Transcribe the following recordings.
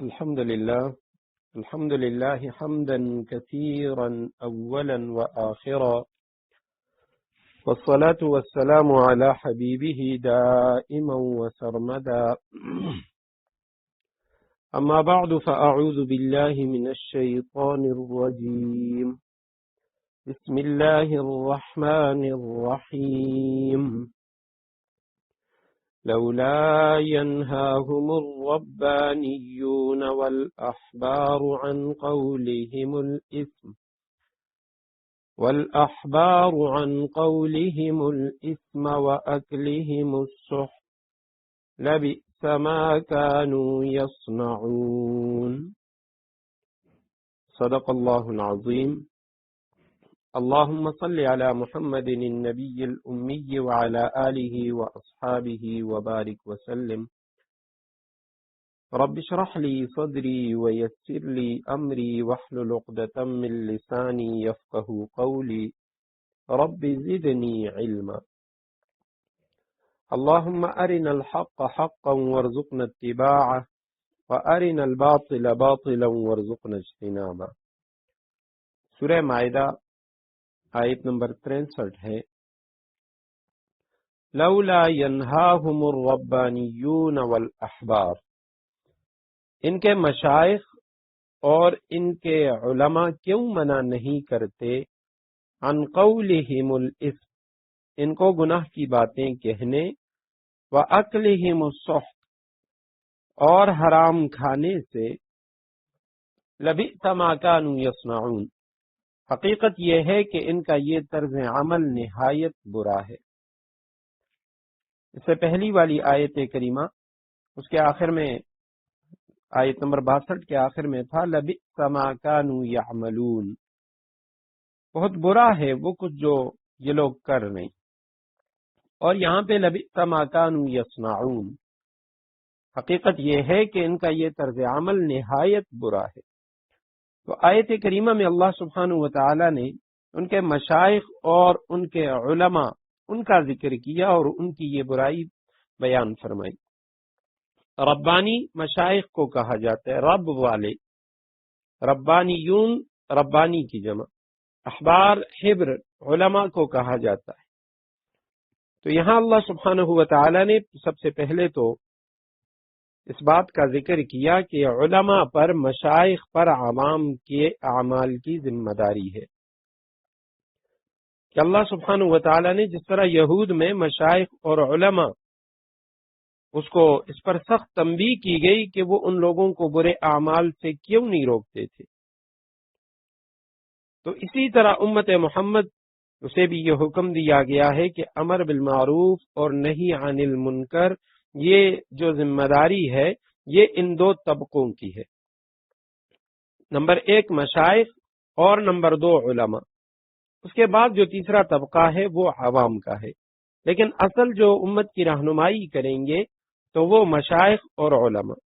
الحمد لله حمدا كثيرا أولا وآخرا، والصلاة والسلام على حبيبه دائما وسرمدا. أما بعد، فأعوذ بالله من الشيطان الرجيم. بسم الله الرحمن الرحيم. لولا ينهاهم الربانيون والأحبار عن قولهم الإثم وأكلهم السحت لبئس ما كانوا يصنعون. صدق الله العظيم. اللهم صل على محمد النبي الأمي وعلى آله وأصحابه وبارك وسلم. رب اشرح لي صدري ويسر لي أمري واحلل عقدة من لساني يفقه قولي. رب زدني علما. اللهم أرنا الحق حقا وارزقنا اتباعه، وأرنا الباطل باطلا وارزقنا اجتنابه. سورہ مائدہ آیت نمبر 63 ہے. لولا ینہاہم الربانیون والاحبار، ان کے مشائخ اور ان کے علماء کیوں منع نہیں کرتے عن قولہم الاسم، ان کو گناہ کی باتیں کہنے، واکلہم السحت، اور حرام کھانے سے، لبئس ما کانوا یصنعون، حقیقت یہ ہے کہ ان کا یہ طرز عمل نہایت برا ہے. اس سے پہلی والی آیت کریمہ اس کے آخر میں، آیت نمبر 62 کے آخر میں تھا لبئس ما کانوا یعملون، بہت برا ہے وہ کچھ جو یہ لوگ کر رہے ہیں. اور یہاں پہ لبئس ما کانوا یصنعون، حقیقت یہ ہے کہ ان کا یہ طرز عمل نہایت برا ہے. تو آیت کریمہ میں اللہ سبحانہ و تعالی نے ان کے مشائخ اور ان کے علماء، ان کا ذکر کیا اور ان کی یہ برائی بیان فرمائی. ربانی مشائخ کو کہا جاتا ہے، رب والے، ربانیون ربانی کی جمع، احبار حبر علماء کو کہا جاتا ہے. تو یہاں اللہ سبحانہ و تعالی نے سب سے پہلے تو اس بات کا ذکر کیا کہ علماء پر، مشائخ پر عوام کے اعمال کی ذمہ داری ہے. کہ اللہ سبحانہ و تعالی نے جس طرح یہود میں مشائخ اور علماء، اس پر سخت تنبیہ کی گئی کہ وہ ان لوگوں کو برے اعمال سے کیوں نہیں روکتے تھے، تو اسی طرح امت محمد اسے بھی یہ حکم دیا گیا ہے کہ امر بالمعروف اور نہی عن المنکر، یہ جو ذمہ داری ہے یہ ان دو طبقوں کی ہے. نمبر 1 مشائخ اور نمبر 2 علماء. اس کے بعد جو تیسرا طبقہ ہے وہ عوام کا ہے، لیکن اصل جو امت کی رہنمائی کریں گے تو وہ مشائخ اور علماء.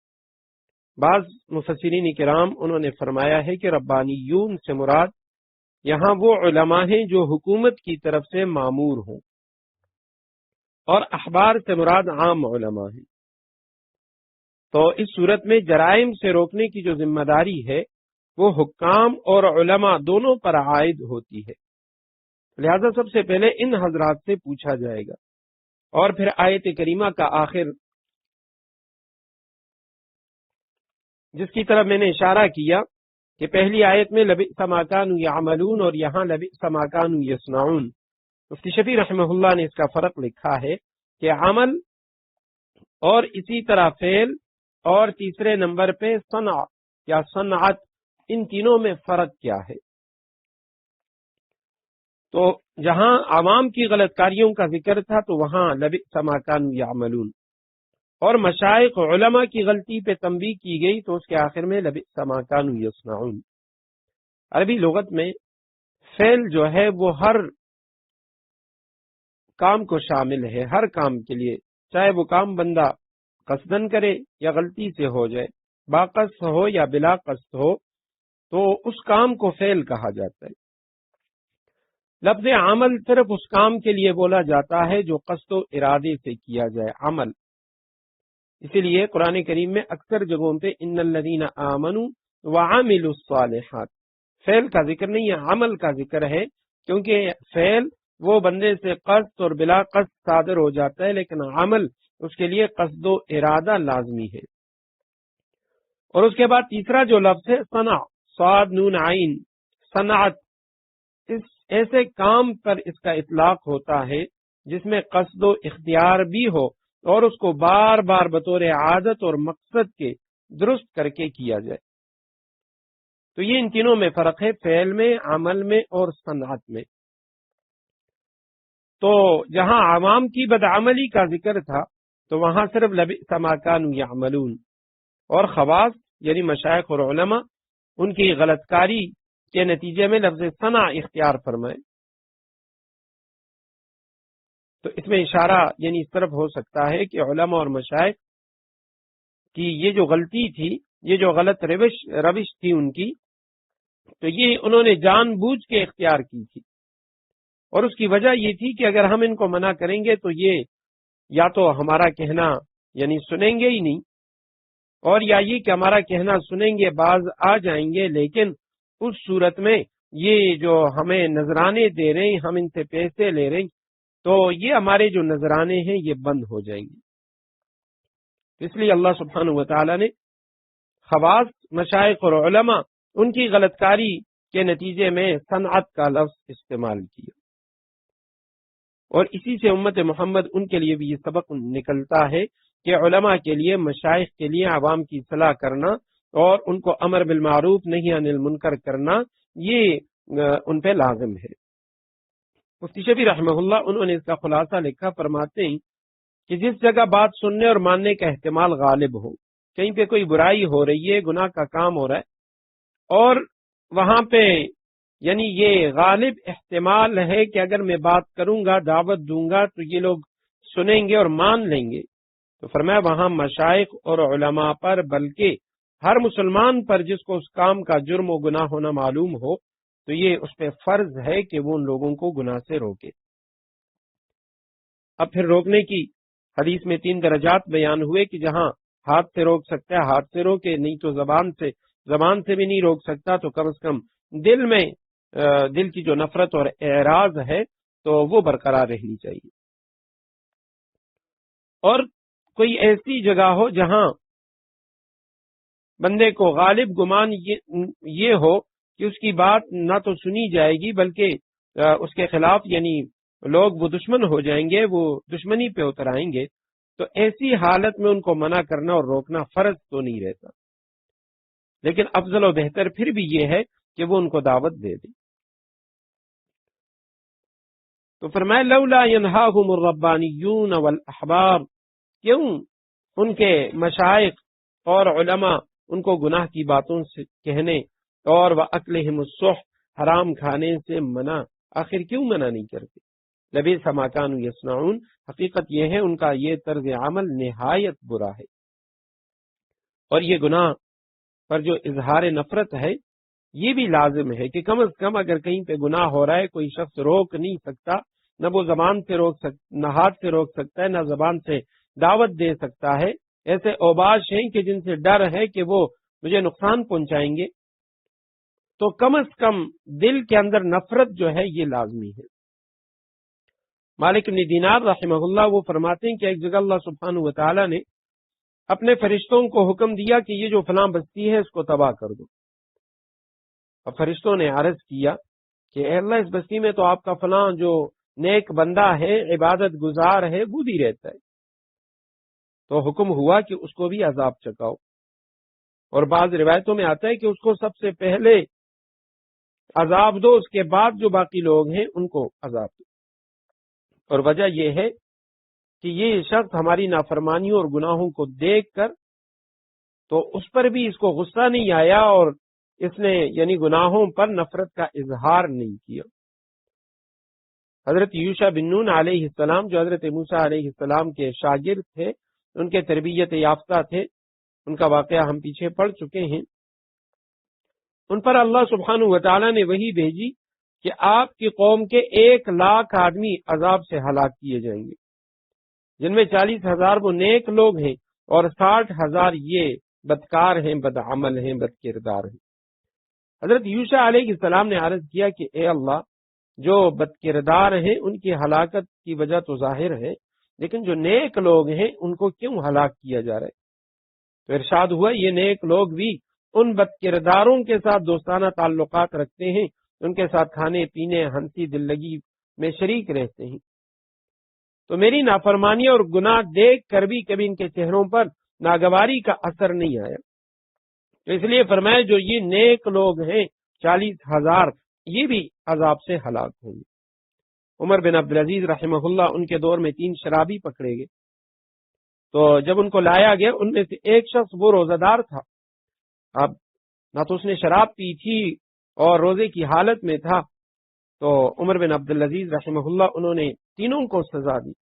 بعض مفسرین کرام انہوں نے فرمایا ہے کہ ربانیون سے مراد یہاں وہ علماء ہیں جو حکومت کی طرف سے مامور ہوں، اور احبار سے مراد عام علماء ہیں. تو اس صورت میں جرائم سے روکنے کی جو ذمہ داری ہے وہ حکام اور علماء دونوں پر عائد ہوتی ہے. لہذا سب سے پہلے ان حضرات سے پوچھا جائے گا. اور پھر آیت کریمہ کا آخر، جس کی طرف میں نے اشارہ کیا کہ پہلی آیت میں لبئس ما کانوا یعملون اور یہاں لبئس ما کانوا یصنعون، مفتی شفیع رحمہ اللہ نے اس کا فرق لکھا ہے کہ عمل اور اسی طرح فعل اور تیسرے نمبر پہ صنع یا صنعت، ان تینوں میں فرق کیا ہے. تو جہاں عوام کی غلط کاریوں کا ذکر تھا تو وہاں لبئس ما کانوا یعملون، اور مشائخ علماء کی غلطی پہ تنبیہ کی گئی تو اس کے آخر میں لبئس ما کانوا یصنعون. عربی لغت میں فعل جو ہے وہ ہر کام کو شامل ہے، ہر کام کے لیے، چاہے وہ کام بندہ قصدن کرے یا غلطی سے ہو جائے، باقصد ہو یا بلا قصد ہو، تو اس کام کو فعل کہا جاتا ہے. لفظ عمل صرف اس کام کے لیے بولا جاتا ہے جو قصد و ارادے سے کیا جائے، عمل. اسی لیے قرآن کریم میں اکثر جگہوں پہ ان الذین آمنوا وعملوا الصالحات، فعل کا ذکر نہیں ہے، عمل کا ذکر ہے، کیونکہ فعل وہ بندے سے قصد اور بلا قصد صادر ہو جاتا ہے، لیکن عمل اس کے لیے قصد و ارادہ لازمی ہے۔ اور اس کے بعد تیسرا جو لفظ ہے صنع، صاد نون عین، صنعت، اس ایسے کام پر اس کا اطلاق ہوتا ہے جس میں قصد و اختیار بھی ہو اور اس کو بار بار بطور عادت اور مقصد کے درست کر کے کیا جائے۔ تو یہ ان تینوں میں فرق ہے، فعل میں، عمل میں اور صنعت میں۔ تو جہاں عوام کی بدعملی کا ذکر تھا تو وہاں صرف لبئس ما کانوا یعملون، اور خواص یعنی مشائخ اور علماء ان کی غلط کاری کے نتیجے میں لفظ صنع اختیار فرمائے۔ تو اس میں اشارہ یعنی اس طرف ہو سکتا ہے کہ علماء اور مشائخ کی یہ جو غلطی تھی، یہ جو غلط روش تھی ان کی، تو یہ انہوں نے جان بوجھ کے اختیار کی تھی، اور اس کی وجہ یہ تھی کہ اگر ہم ان کو منع کریں گے تو یہ یا تو ہمارا کہنا یعنی سنیں گے ہی نہیں، اور یا یہ کہ ہمارا کہنا سنیں گے، باز آ جائیں گے، لیکن اس صورت میں یہ جو ہمیں نذرانے دے رہے ہیں، ہم ان سے پیسے لے رہے ہیں، تو یہ ہمارے جو نذرانے ہیں یہ بند ہو جائیں گے۔ اس لیے اللہ سبحانہ و تعالی نے خواص، مشائخ اور علماء ان کی غلط کاری کے نتیجے میں صنعت کا لفظ استعمال کیا، اور اسی سے امت محمد ان کے لیے بھی یہ سبق نکلتا ہے کہ علماء کے لیے، مشائخ کے لیے عوام کی اصلاح کرنا اور ان کو امر بالمعروف نہی عن المنکر کرنا، یہ ان پہ لازم ہے۔ مفتی شفیع رحمہ اللہ انہوں نے اس کا خلاصہ لکھا، فرماتے ہیں کہ جس جگہ بات سننے اور ماننے کا احتمال غالب ہو، کہیں پہ کوئی برائی ہو رہی ہے، گناہ کا کام ہو رہا ہے، اور وہاں پہ یعنی یہ غالب احتمال ہے کہ اگر میں بات کروں گا، دعوت دوں گا تو یہ لوگ سنیں گے اور مان لیں گے، تو فرمایا وہاں مشائخ اور علماء پر، بلکہ ہر مسلمان پر جس کو اس کام کا جرم و گناہ ہونا معلوم ہو، تو یہ اس پہ فرض ہے کہ وہ ان لوگوں کو گناہ سے روکے۔ اب پھر روکنے کی حدیث میں 3 درجات بیان ہوئے کہ جہاں ہاتھ سے روک سکتا ہے ہاتھ سے روکے، نہیں تو زبان سے بھی نہیں روک سکتا تو کم از کم دل کی جو نفرت اور اعراض ہے تو وہ برقرار رہنی چاہیے۔ اور کوئی ایسی جگہ ہو جہاں بندے کو غالب گمان یہ ہو کہ اس کی بات نہ تو سنی جائے گی بلکہ اس کے خلاف یعنی لوگ وہ دشمن ہو جائیں گے، وہ دشمنی پہ اتر آئیں گے، تو ایسی حالت میں ان کو منع کرنا اور روکنا فرض تو نہیں رہتا، لیکن افضل و بہتر پھر بھی یہ ہے کہ وہ ان کو دعوت دے دیں۔ تو فرمایا لولا ینہاہم الربانیون والاحبار، کیوں ان کے مشائخ اور علماء ان کو گناہ کی باتوں سے کہنے اور وَأَكْلِهِمُ السُّحْتَ حرام کھانے سے منع، آخر کیوں منع نہیں کرتے؟ لبئس ما كانوا يصنعون، حقیقت یہ ہے ان کا یہ طرز عمل نہایت برا ہے۔ اور یہ گناہ پر جو اظہار نفرت ہے یہ بھی لازم ہے کہ کم از کم اگر کہیں پہ گناہ ہو رہا ہے، کوئی شخص روک نہیں سکتا، نہ وہ زبان سے روک سکتا، نہ ہاتھ سے روک سکتا ہے، نہ زبان سے دعوت دے سکتا ہے، ایسے اوباش ہیں کہ جن سے ڈر ہے کہ وہ مجھے نقصان پہنچائیں گے، تو کم از کم دل کے اندر نفرت جو ہے یہ لازمی ہے۔ مالک بن دینار رحمہ اللہ وہ فرماتے ہیں کہ ایک جگہ اللہ سبحانہ و تعالی نے اپنے فرشتوں کو حکم دیا کہ یہ جو فلاں بستی ہے اس کو تباہ کر دو۔ اب فرشتوں نے عرض کیا کہ اے اللہ، اس بستی میں تو آپ کا فلاں جو نیک بندہ ہے، عبادت گزار ہے، وہ بھی رہتا ہے، تو حکم ہوا کہ اس کو بھی عذاب چکاؤ، اور بعض روایتوں میں آتا ہے کہ اس کو سب سے پہلے عذاب دو، اس کے بعد جو باقی لوگ ہیں ان کو عذاب دو۔ اور وجہ یہ ہے کہ یہ شخص ہماری نافرمانیوں اور گناہوں کو دیکھ کر تو اس پر بھی اس کو غصہ نہیں آیا اور اس نے یعنی گناہوں پر نفرت کا اظہار نہیں کیا۔ حضرت یوشع بن نون علیہ السلام جو حضرت موسیٰ علیہ السلام کے شاگرد تھے، ان کے تربیت یافتہ تھے، ان کا واقعہ ہم پیچھے پڑھ چکے ہیں، ان پر اللہ سبحانہ و تعالی نے وحی بھیجی کہ آپ کی قوم کے 1,00,000 آدمی عذاب سے ہلاک کیے جائیں گے، جن میں 40,000 وہ نیک لوگ ہیں اور 60,000 یہ بدکار ہیں، بدعمل ہیں، بد کردار ہیں۔ حضرت یوشع علیہ السلام نے عرض کیا کہ اے اللہ، جو بد کردار ہیں ان کی ہلاکت کی وجہ تو ظاہر ہے، لیکن جو نیک لوگ ہیں ان کو کیوں ہلاک کیا جا رہا ہے؟ تو ارشاد ہوا یہ نیک لوگ بھی ان بد کرداروں کے ساتھ دوستانہ تعلقات رکھتے ہیں، ان کے ساتھ کھانے پینے، ہنسی دل لگی میں شریک رہتے ہیں۔ تو میری نافرمانی اور گناہ دیکھ کر بھی کبھی ان کے چہروں پر ناگواری کا اثر نہیں آیا۔ تو اس لیے فرمایا جو یہ نیک لوگ ہیں 40,000 یہ بھی عذاب سے ہلاک ہوں گے۔ عمر بن عبدالعزیز رحمہ اللہ ان کے دور میں 3 شرابی پکڑے گئے، تو جب ان کو لایا گیا ان میں سے ایک شخص وہ روزہ دار تھا، اب نہ تو اس نے شراب پی تھی اور روزے کی حالت میں تھا، تو عمر بن عبدالعزیز رحمہ اللہ انہوں نے تینوں کو سزا دی،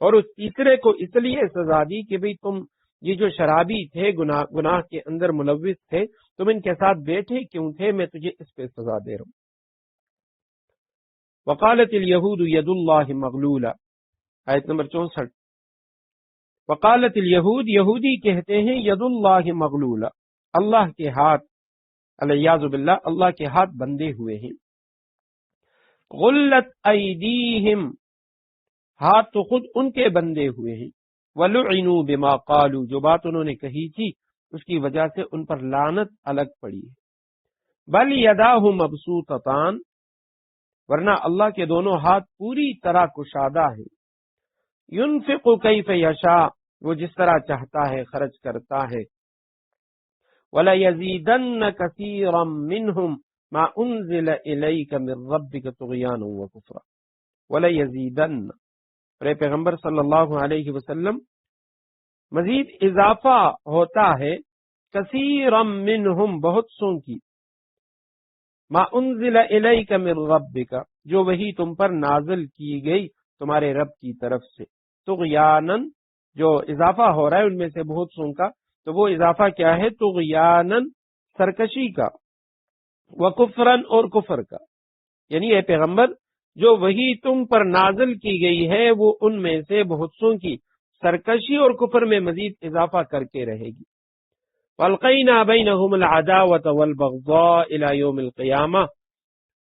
اور اس تیسرے کو اس لیے سزا دی کہ بھئی تم یہ جو شرابی تھے، گناہ کے اندر ملوث تھے، تم ان کے ساتھ بیٹھے کیوں تھے، میں تجھے اس پہ سزا دے رہا ہوں۔ وقالت الیہود ید اللہ مغلولہ، آیت نمبر 64۔ وقالت الیہود، یہودی کہتے ہیں ید اللہ مغلولہ، اللہ کے ہاتھ، الیاذ باللہ، اللہ کے ہاتھ بندے ہوئے ہیں۔ غلت ایدیہم، ہاتھ تو خود ان کے بندے ہوئے ہیں۔ وَلُعِنُوا بِمَا قَالُوا، جو بات انہوں نے کہی تھی اس کی وجہ سے ان پر لعنت الگ پڑی ہے۔ بل یداہ مبسوطتان، ورنہ اللہ کے دونوں ہاتھ پوری طرح کشادہ ہیں۔ ينفق کیف یشاء، وہ جس طرح چاہتا ہے خرچ کرتا ہے۔ وَلَيَزِيدَنَّ كَثِيرًا مِّنْهُمْ مَا أُنزِلَ إِلَيْكَ مِن رَّبِّكَ طُغْيَانًا وَكُفْرًا وَلَيَزِيدَنَّ، اور پیغمبر صلی اللہ علیہ وسلم مزید اضافہ ہوتا ہے، کثیرا منہم، بہت سوں کی، ما انزل الیک من ربک، جو وہی تم پر نازل کی گئی تمہارے رب کی طرف سے، طغیانا، جو اضافہ ہو رہا ہے ان میں سے بہت سوں کا، تو وہ اضافہ کیا ہے؟ طغیانا، سرکشی کا، وکفرا، اور کفر کا، یعنی اے پیغمبر جو وہی تم پر نازل کی گئی ہے وہ ان میں سے بہت سوں کی سرکشی اور کفر میں مزید اضافہ کر کے رہے گی۔ وَأَلْقَيْنَا بَيْنَهُمُ الْعَدَاوَةَ وَالْبَغْضَاءَ إِلَى يَوْمِ الْقِيَامَةِ،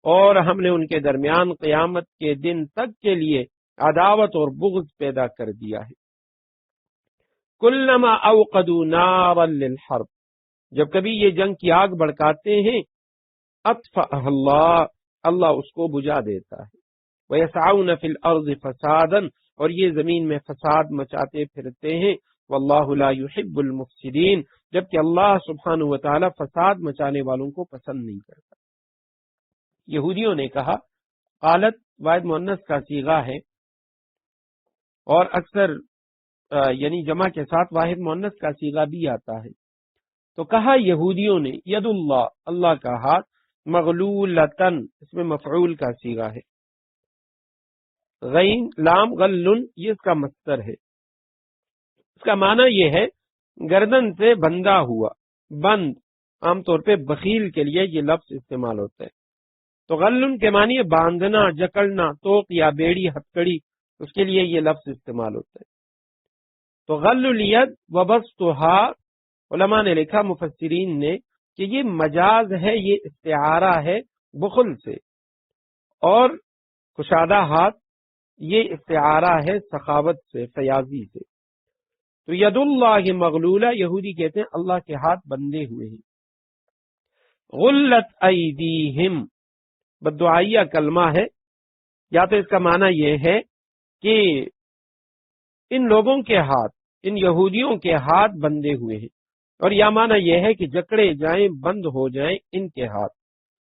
اور ہم نے ان کے درمیان قیامت کے دن تک کے لیے عداوت اور بغض پیدا کر دیا ہے۔ كُلَّمَا أَوْقَدُوا نَارًا لِلْحَرْبِ، جب کبھی یہ جنگ کی آگ بھڑکاتے ہیں، أَطْفَأَهَا اللَّهُ، اللہ اس کو بجھا دیتا ہے۔ وَيَسْعَوْنَ فِي الْأَرْضِ فَسَادًا، اور یہ زمین میں فساد مچاتے پھرتے ہیں۔ وَاللَّهُ لَا يُحِبُّ الْمُفْسِدِينَ، جبکہ اللہ سبحانہ وتعالی فساد مچانے والوں کو پسند نہیں کرتا۔ یہودیوں نے کہا، قالت واحد مؤنث کا صیغہ ہے اور اکثر یعنی جمع کے ساتھ واحد مؤنث کا صیغہ بھی آتا ہے، تو کہا یہودیوں نے، ید اللہ، اللہ کا ہاتھ، مغلولتن، اس میں مفعول کا صیغہ ہے، غین لام غلن یہ اس کا مصدر ہے، اس کا معنی یہ ہے گردن سے بندھا ہوا، بند، عام طور پہ بخیل کے لیے یہ لفظ استعمال ہوتا ہے، تو غلن کے معنی ہے باندھنا، جکڑنا، توق یا بیڑی، ہتکڑی، اس کے لیے یہ لفظ استعمال ہوتا ہے۔ تو غل الید وبسطها، علماء نے لکھا، مفسرین نے، کہ یہ مجاز ہے، یہ استعارہ ہے بخل سے، اور کشادہ ہاتھ یہ استعارہ ہے سخاوت سے، فیاضی سے۔ تو ید اللہ مغلولہ، یہودی کہتے ہیں اللہ کے ہاتھ بندے ہوئے ہیں۔ غلت ایدیہم، بددعائیہ کلمہ ہے، یا تو اس کا معنی یہ ہے کہ ان لوگوں کے ہاتھ، ان یہودیوں کے ہاتھ بندے ہوئے ہیں، اور یا معنی یہ ہے کہ جکڑے جائیں، بند ہو جائیں ان کے ہاتھ۔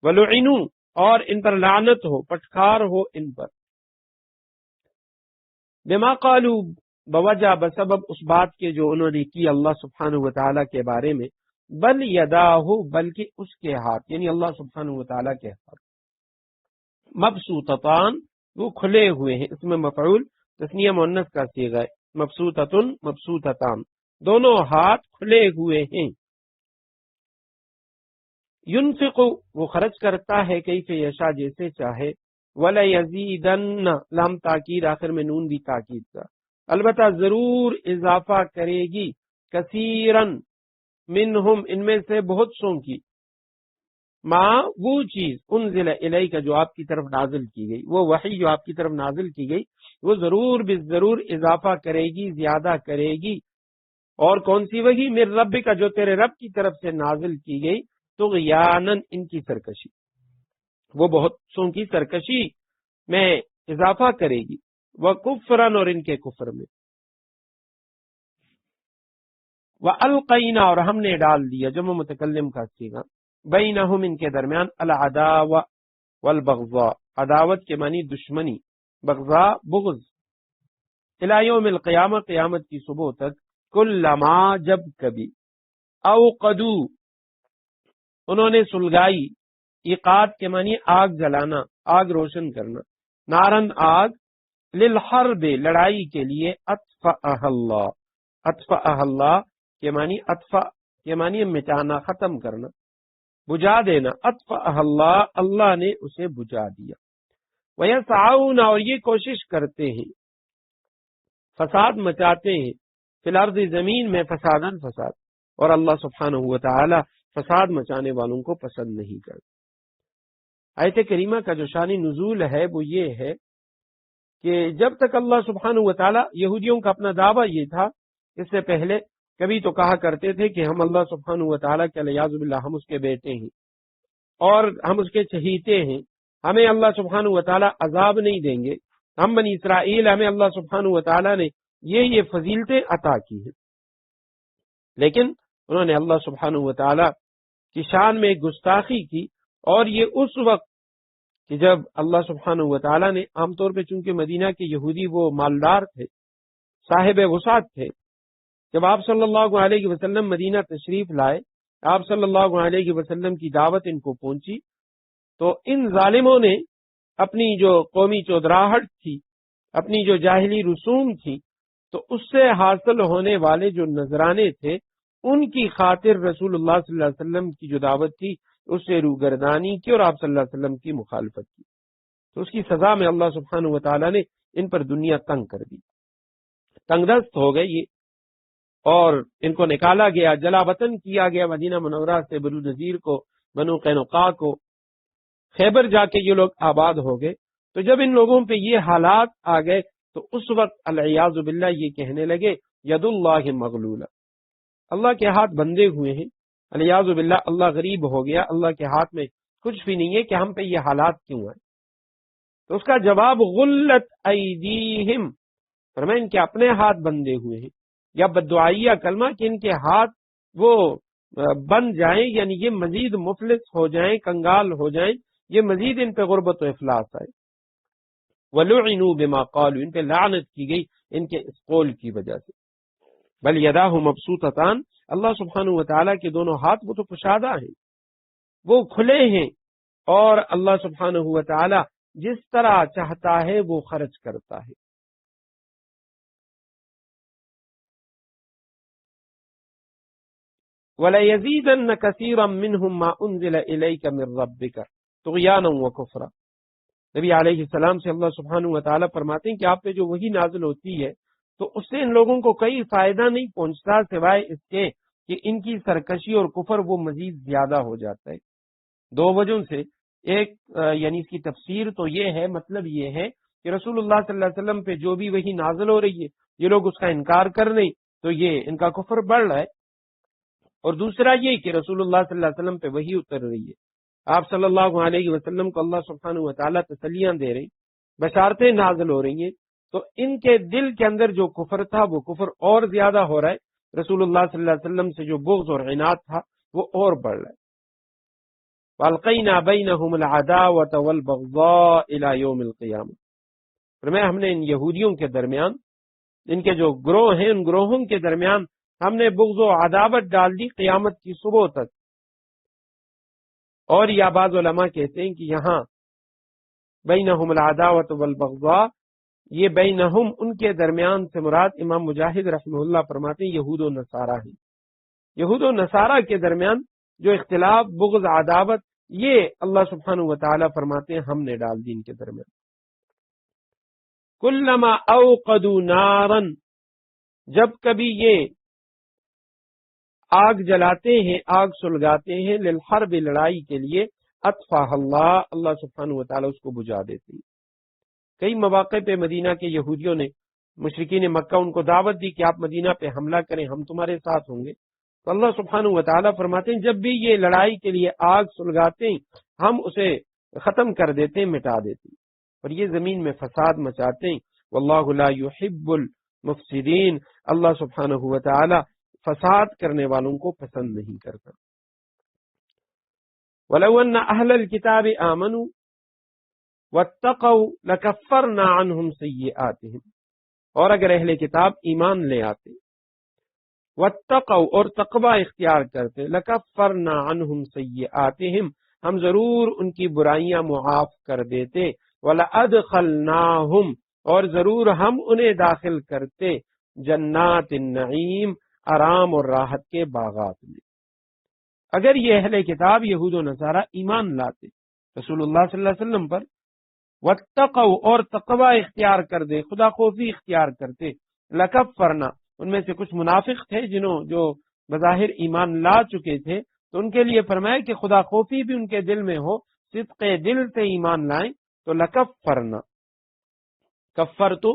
وَلُعِنُوا، اور ان پر لعنت ہو، پٹخار ہو ان پر، بما قالوا، بوجہ بسبب اس بات کے جو انہوں نے کی اللہ سبحانہ وتعالی کے بارے میں، بل یداہ، بلکہ اس کے ہاتھ، یعنی اللہ سبحانہ وتعالی کے ہاتھ، مبسوطتان، وہ کھلے ہوئے ہیں، اس میں مفعول تثنیہ مؤنث کا صیغہ ہے، مبسوطتن، مبسوطتان، دونوں ہاتھ کھلے ہوئے ہیں۔ ينفق، وہ خرچ کرتا ہے، کیف یشاء، جیسے چاہے، وَلَيَزِيدَنَّ، لام تاکید، آخر میں نون بھی تاکید کا، البتہ ضرور اضافہ کرے گی، کثیرن منہم ان میں سے بہت سوں کی، ماں وہ چیز انزل الیک جو آپ کی طرف نازل کی گئی، وہ وحی جو آپ کی طرف نازل کی گئی وہ ضرور بالضرور اضافہ کرے گی، زیادہ کرے گی۔ اور کون سی وحی؟ من رب کا جو تیرے رب کی طرف سے نازل کی گئی، طغیانن ان کی سرکشی، وہ بہت سوں کی سرکشی میں اضافہ کرے گی، وکفرن اور ان کے کفر میں، وَأَلْقَيْنَا اور ہم نے ڈال دیا، جمع متکلم کا صیغہ، بینہم ان کے درمیان، العداوہ والبغضاء، عداوت کے معنی دشمنی، بغضاء بغض، الی یوم القیامہ قیامت کی صبح تک، کلما جب کبھی، اوقدو انہوں نے سلگائی، ایقاد کے معنی آگ جلانا، آگ روشن کرنا، نارن آگ، للحرب لڑائی کے لیے، اطفأها اللہ، اطفأها اللہ کے معنی اطفاء کے معنی مٹانا، ختم کرنا، بجھا دینا، اطفأها اللہ اللہ نے اسے بجھا دیا، ویسعون اور یہ کوشش کرتے ہیں، فساد مچاتے ہیں، فی الارض زمین میں، فسادن فساد، اور اللہ سبحانہ و تعالی فساد مچانے والوں کو پسند نہیں کرتا۔ آیت کریمہ کا جو شان نزول ہے وہ یہ ہے کہ جب تک اللہ سبحانہ و تعالی، یہودیوں کا اپنا دعویٰ یہ تھا، اس سے پہلے کبھی تو کہا کرتے تھے کہ ہم اللہ سبحانہ و تعالی کے علیاذ باللہ ہم اس کے بیٹے ہیں اور ہم اس کے چہیتے ہیں، ہمیں اللہ سبحانہ و تعالی عذاب نہیں دیں گے، ہم بنی اسرائیل ہمیں اللہ سبحانہ و تعالی نے یہ فضیلتیں عطا کی ہیں۔ لیکن انہوں نے اللہ سبحانہ و تعالی کی شان میں گستاخی کی، اور یہ اس وقت کہ جب اللہ سبحانہ و تعالی نے، عام طور پہ چونکہ مدینہ کے یہودی وہ مالدار تھے، صاحب وسعت تھے، جب آپ صلی اللہ علیہ وسلم مدینہ تشریف لائے، آپ صلی اللہ علیہ وسلم کی دعوت ان کو پہنچی، تو ان ظالموں نے اپنی جو قومی چودراہٹ تھی، اپنی جو جاہلی رسوم تھی، تو اس سے حاصل ہونے والے جو نذرانے تھے، ان کی خاطر رسول اللہ صلی اللہ علیہ وسلم کی جو دعوت تھی اس سے روگردانی کی اور آپ صلی اللہ علیہ وسلم کی مخالفت کی، تو اس کی سزا میں اللہ سبحانہ و تعالیٰ نے ان پر دنیا تنگ کر دی، تنگ دست ہو گئے یہ، اور ان کو نکالا گیا، جلا وطن کیا گیا مدینہ منورہ سے، بنو نذیر کو، بنو قینقاع کو، خیبر جا کے یہ لوگ آباد ہو گئے۔ تو جب ان لوگوں پہ یہ حالات آ گئے تو اس وقت العیاذ باللہ یہ کہنے لگے، ید اللہ مغلولہ، اللہ کے ہاتھ بندھے ہوئے ہیں، العیاذ باللہ اللہ غریب ہو گیا، اللہ کے ہاتھ میں کچھ بھی نہیں ہے کہ ہم پہ یہ حالات کیوں آئے۔ تو اس کا جواب غلت ایدیہم، فرمائیں ان کے اپنے ہاتھ بندھے ہوئے ہیں، یا بددعائیہ کلمہ کہ ان کے ہاتھ وہ بند جائیں، یعنی یہ مزید مفلس ہو جائیں، کنگال ہو جائیں، یہ مزید ان پہ غربت و افلاس آئے۔ وَلُعِنُوا بِمَا قَالُوا، ان پہ لعنت کی گئی ان کے اس قول کی وجہ سے۔ بل یداہ مبسوطتان، اللہ سبحانہ و تعالیٰ کے دونوں ہاتھ وہ تو کشادہ ہیں، وہ کھلے ہیں، اور اللہ سبحانہ و تعالیٰ جس طرح چاہتا ہے وہ خرچ کرتا ہے۔ وَلَيَزِيدَنَّ كَثِيرًا مِّنْهُمْ مَا أُنزِلَ إِلَيْكَ مِن رَّبِّكَ طُغْيَانًا وَكُفْرًا۔ نبی علیہ السلام سے اللہ سبحانہ و تعالیٰ فرماتے ہیں کہ آپ پہ جو وحی نازل ہوتی ہے تو اس سے ان لوگوں کو کوئی فائدہ نہیں پہنچتا سوائے اس کے کہ ان کی سرکشی اور کفر وہ مزید زیادہ ہو جاتا ہے، دو وجہوں سے۔ ایک یعنی اس کی تفسیر تو یہ ہے، مطلب یہ ہے کہ رسول اللہ صلی اللہ علیہ وسلم پہ جو بھی وحی نازل ہو رہی ہے یہ لوگ اس کا انکار کر رہے ہیں تو یہ ان کا کفر بڑھ رہا ہے، اور دوسرا یہ کہ رسول اللہ صلی اللہ علیہ وسلم پہ وحی اتر رہی ہے، آپ صلی اللہ علیہ وسلم کو اللہ سبحانہ و تعالیٰ تسلیاں دے رہے ہیں، بشارتیں نازل ہو رہی ہیں، تو ان کے دل کے اندر جو کفر تھا وہ کفر اور زیادہ ہو رہا ہے، رسول اللہ صلی اللہ علیہ وسلم سے جو بغض اور عناد تھا وہ اور بڑھ رہا ہے۔ وَأَلْقَيْنَا بَيْنَهُمُ الْعَدَاوَةَ وَالْبَغْضَاءَ إِلَى يَوْمِ الْقِيَامَةِ، فرمایا ہم نے ان یہودیوں کے درمیان، ان کے جو گروہ ہیں ان گروہوں کے درمیان ہم نے بغض و عداوت ڈال دی قیامت کی صبح تک۔ اور یا بعض علماء کہتے ہیں کہ یہاں بینہم العداوۃ والبغضاء، یہ بینہم ان کے درمیان سے مراد امام مجاہد رحمہ اللہ فرماتے ہیں یہود و نصارہ ہیں، یہود و نصارہ کے درمیان جو اختلاف، بغض، عداوت، یہ اللہ سبحانہ و تعالیٰ فرماتے ہیں ہم نے ڈال دی ان کے درمیان۔ کلما اوقدوا نارا، جب کبھی یہ آگ جلاتے ہیں، آگ سلگاتے ہیں، للحرب لڑائی کے لیے، اطفاہ اللہ، اللہ سبحانہ و تعالیٰ اس کو بجھا دیتے ہیں۔ کئی مواقع پہ مدینہ کے یہودیوں نے، مشرکین مکہ ان کو دعوت دی کہ آپ مدینہ پہ حملہ کریں، ہم تمہارے ساتھ ہوں گے، تو اللہ سبحانہ و تعالیٰ فرماتے ہیں جب بھی یہ لڑائی کے لیے آگ سلگاتے ہیں ہم اسے ختم کر دیتے ہیں، مٹا دیتے ہیں، اور یہ زمین میں فساد مچاتے ہیں۔ واللہ لا يحب المفسدین، اللہ سبحانہ و تعالیٰ فساد کرنے والوں کو پسند نہیں کرتا۔ وَلَوْ أَنَّ أَهْلَ الْكِتَابِ آمَنُوا وَاتَّقَوْا لَكَفَّرْنَا عَنْهُمْ سَيِّئَاتِهِمْ، اور اگر اہل کتاب ایمان لے آتے، وَاتَّقَوْا اور تقوی اختیار کرتے، لَكَفَّرْنَا عَنْهُمْ سَيِّئَاتِهِمْ ہم ضرور ان کی برائیاں معاف کر دیتے، وَلَأَدْخَلْنَاهُمْ اور ضرور ہم انہیں داخل کرتے، جنات النعیم آرام اور راحت کے باغات میں۔ اگر یہ اہل کتاب یہود و نصارہ ایمان لاتے رسول اللہ صلی اللہ علیہ وسلم پر، واتقوا اور تقوی اختیار کر دے، خدا خوفی اختیار کرتے، لکفرنا ان میں سے کچھ منافق تھے جو بظاہر ایمان لا چکے تھے، تو ان کے لیے فرمایا کہ خدا خوفی بھی ان کے دل میں ہو، صدق دل سے ایمان لائیں تو لکفرنا، کفر تو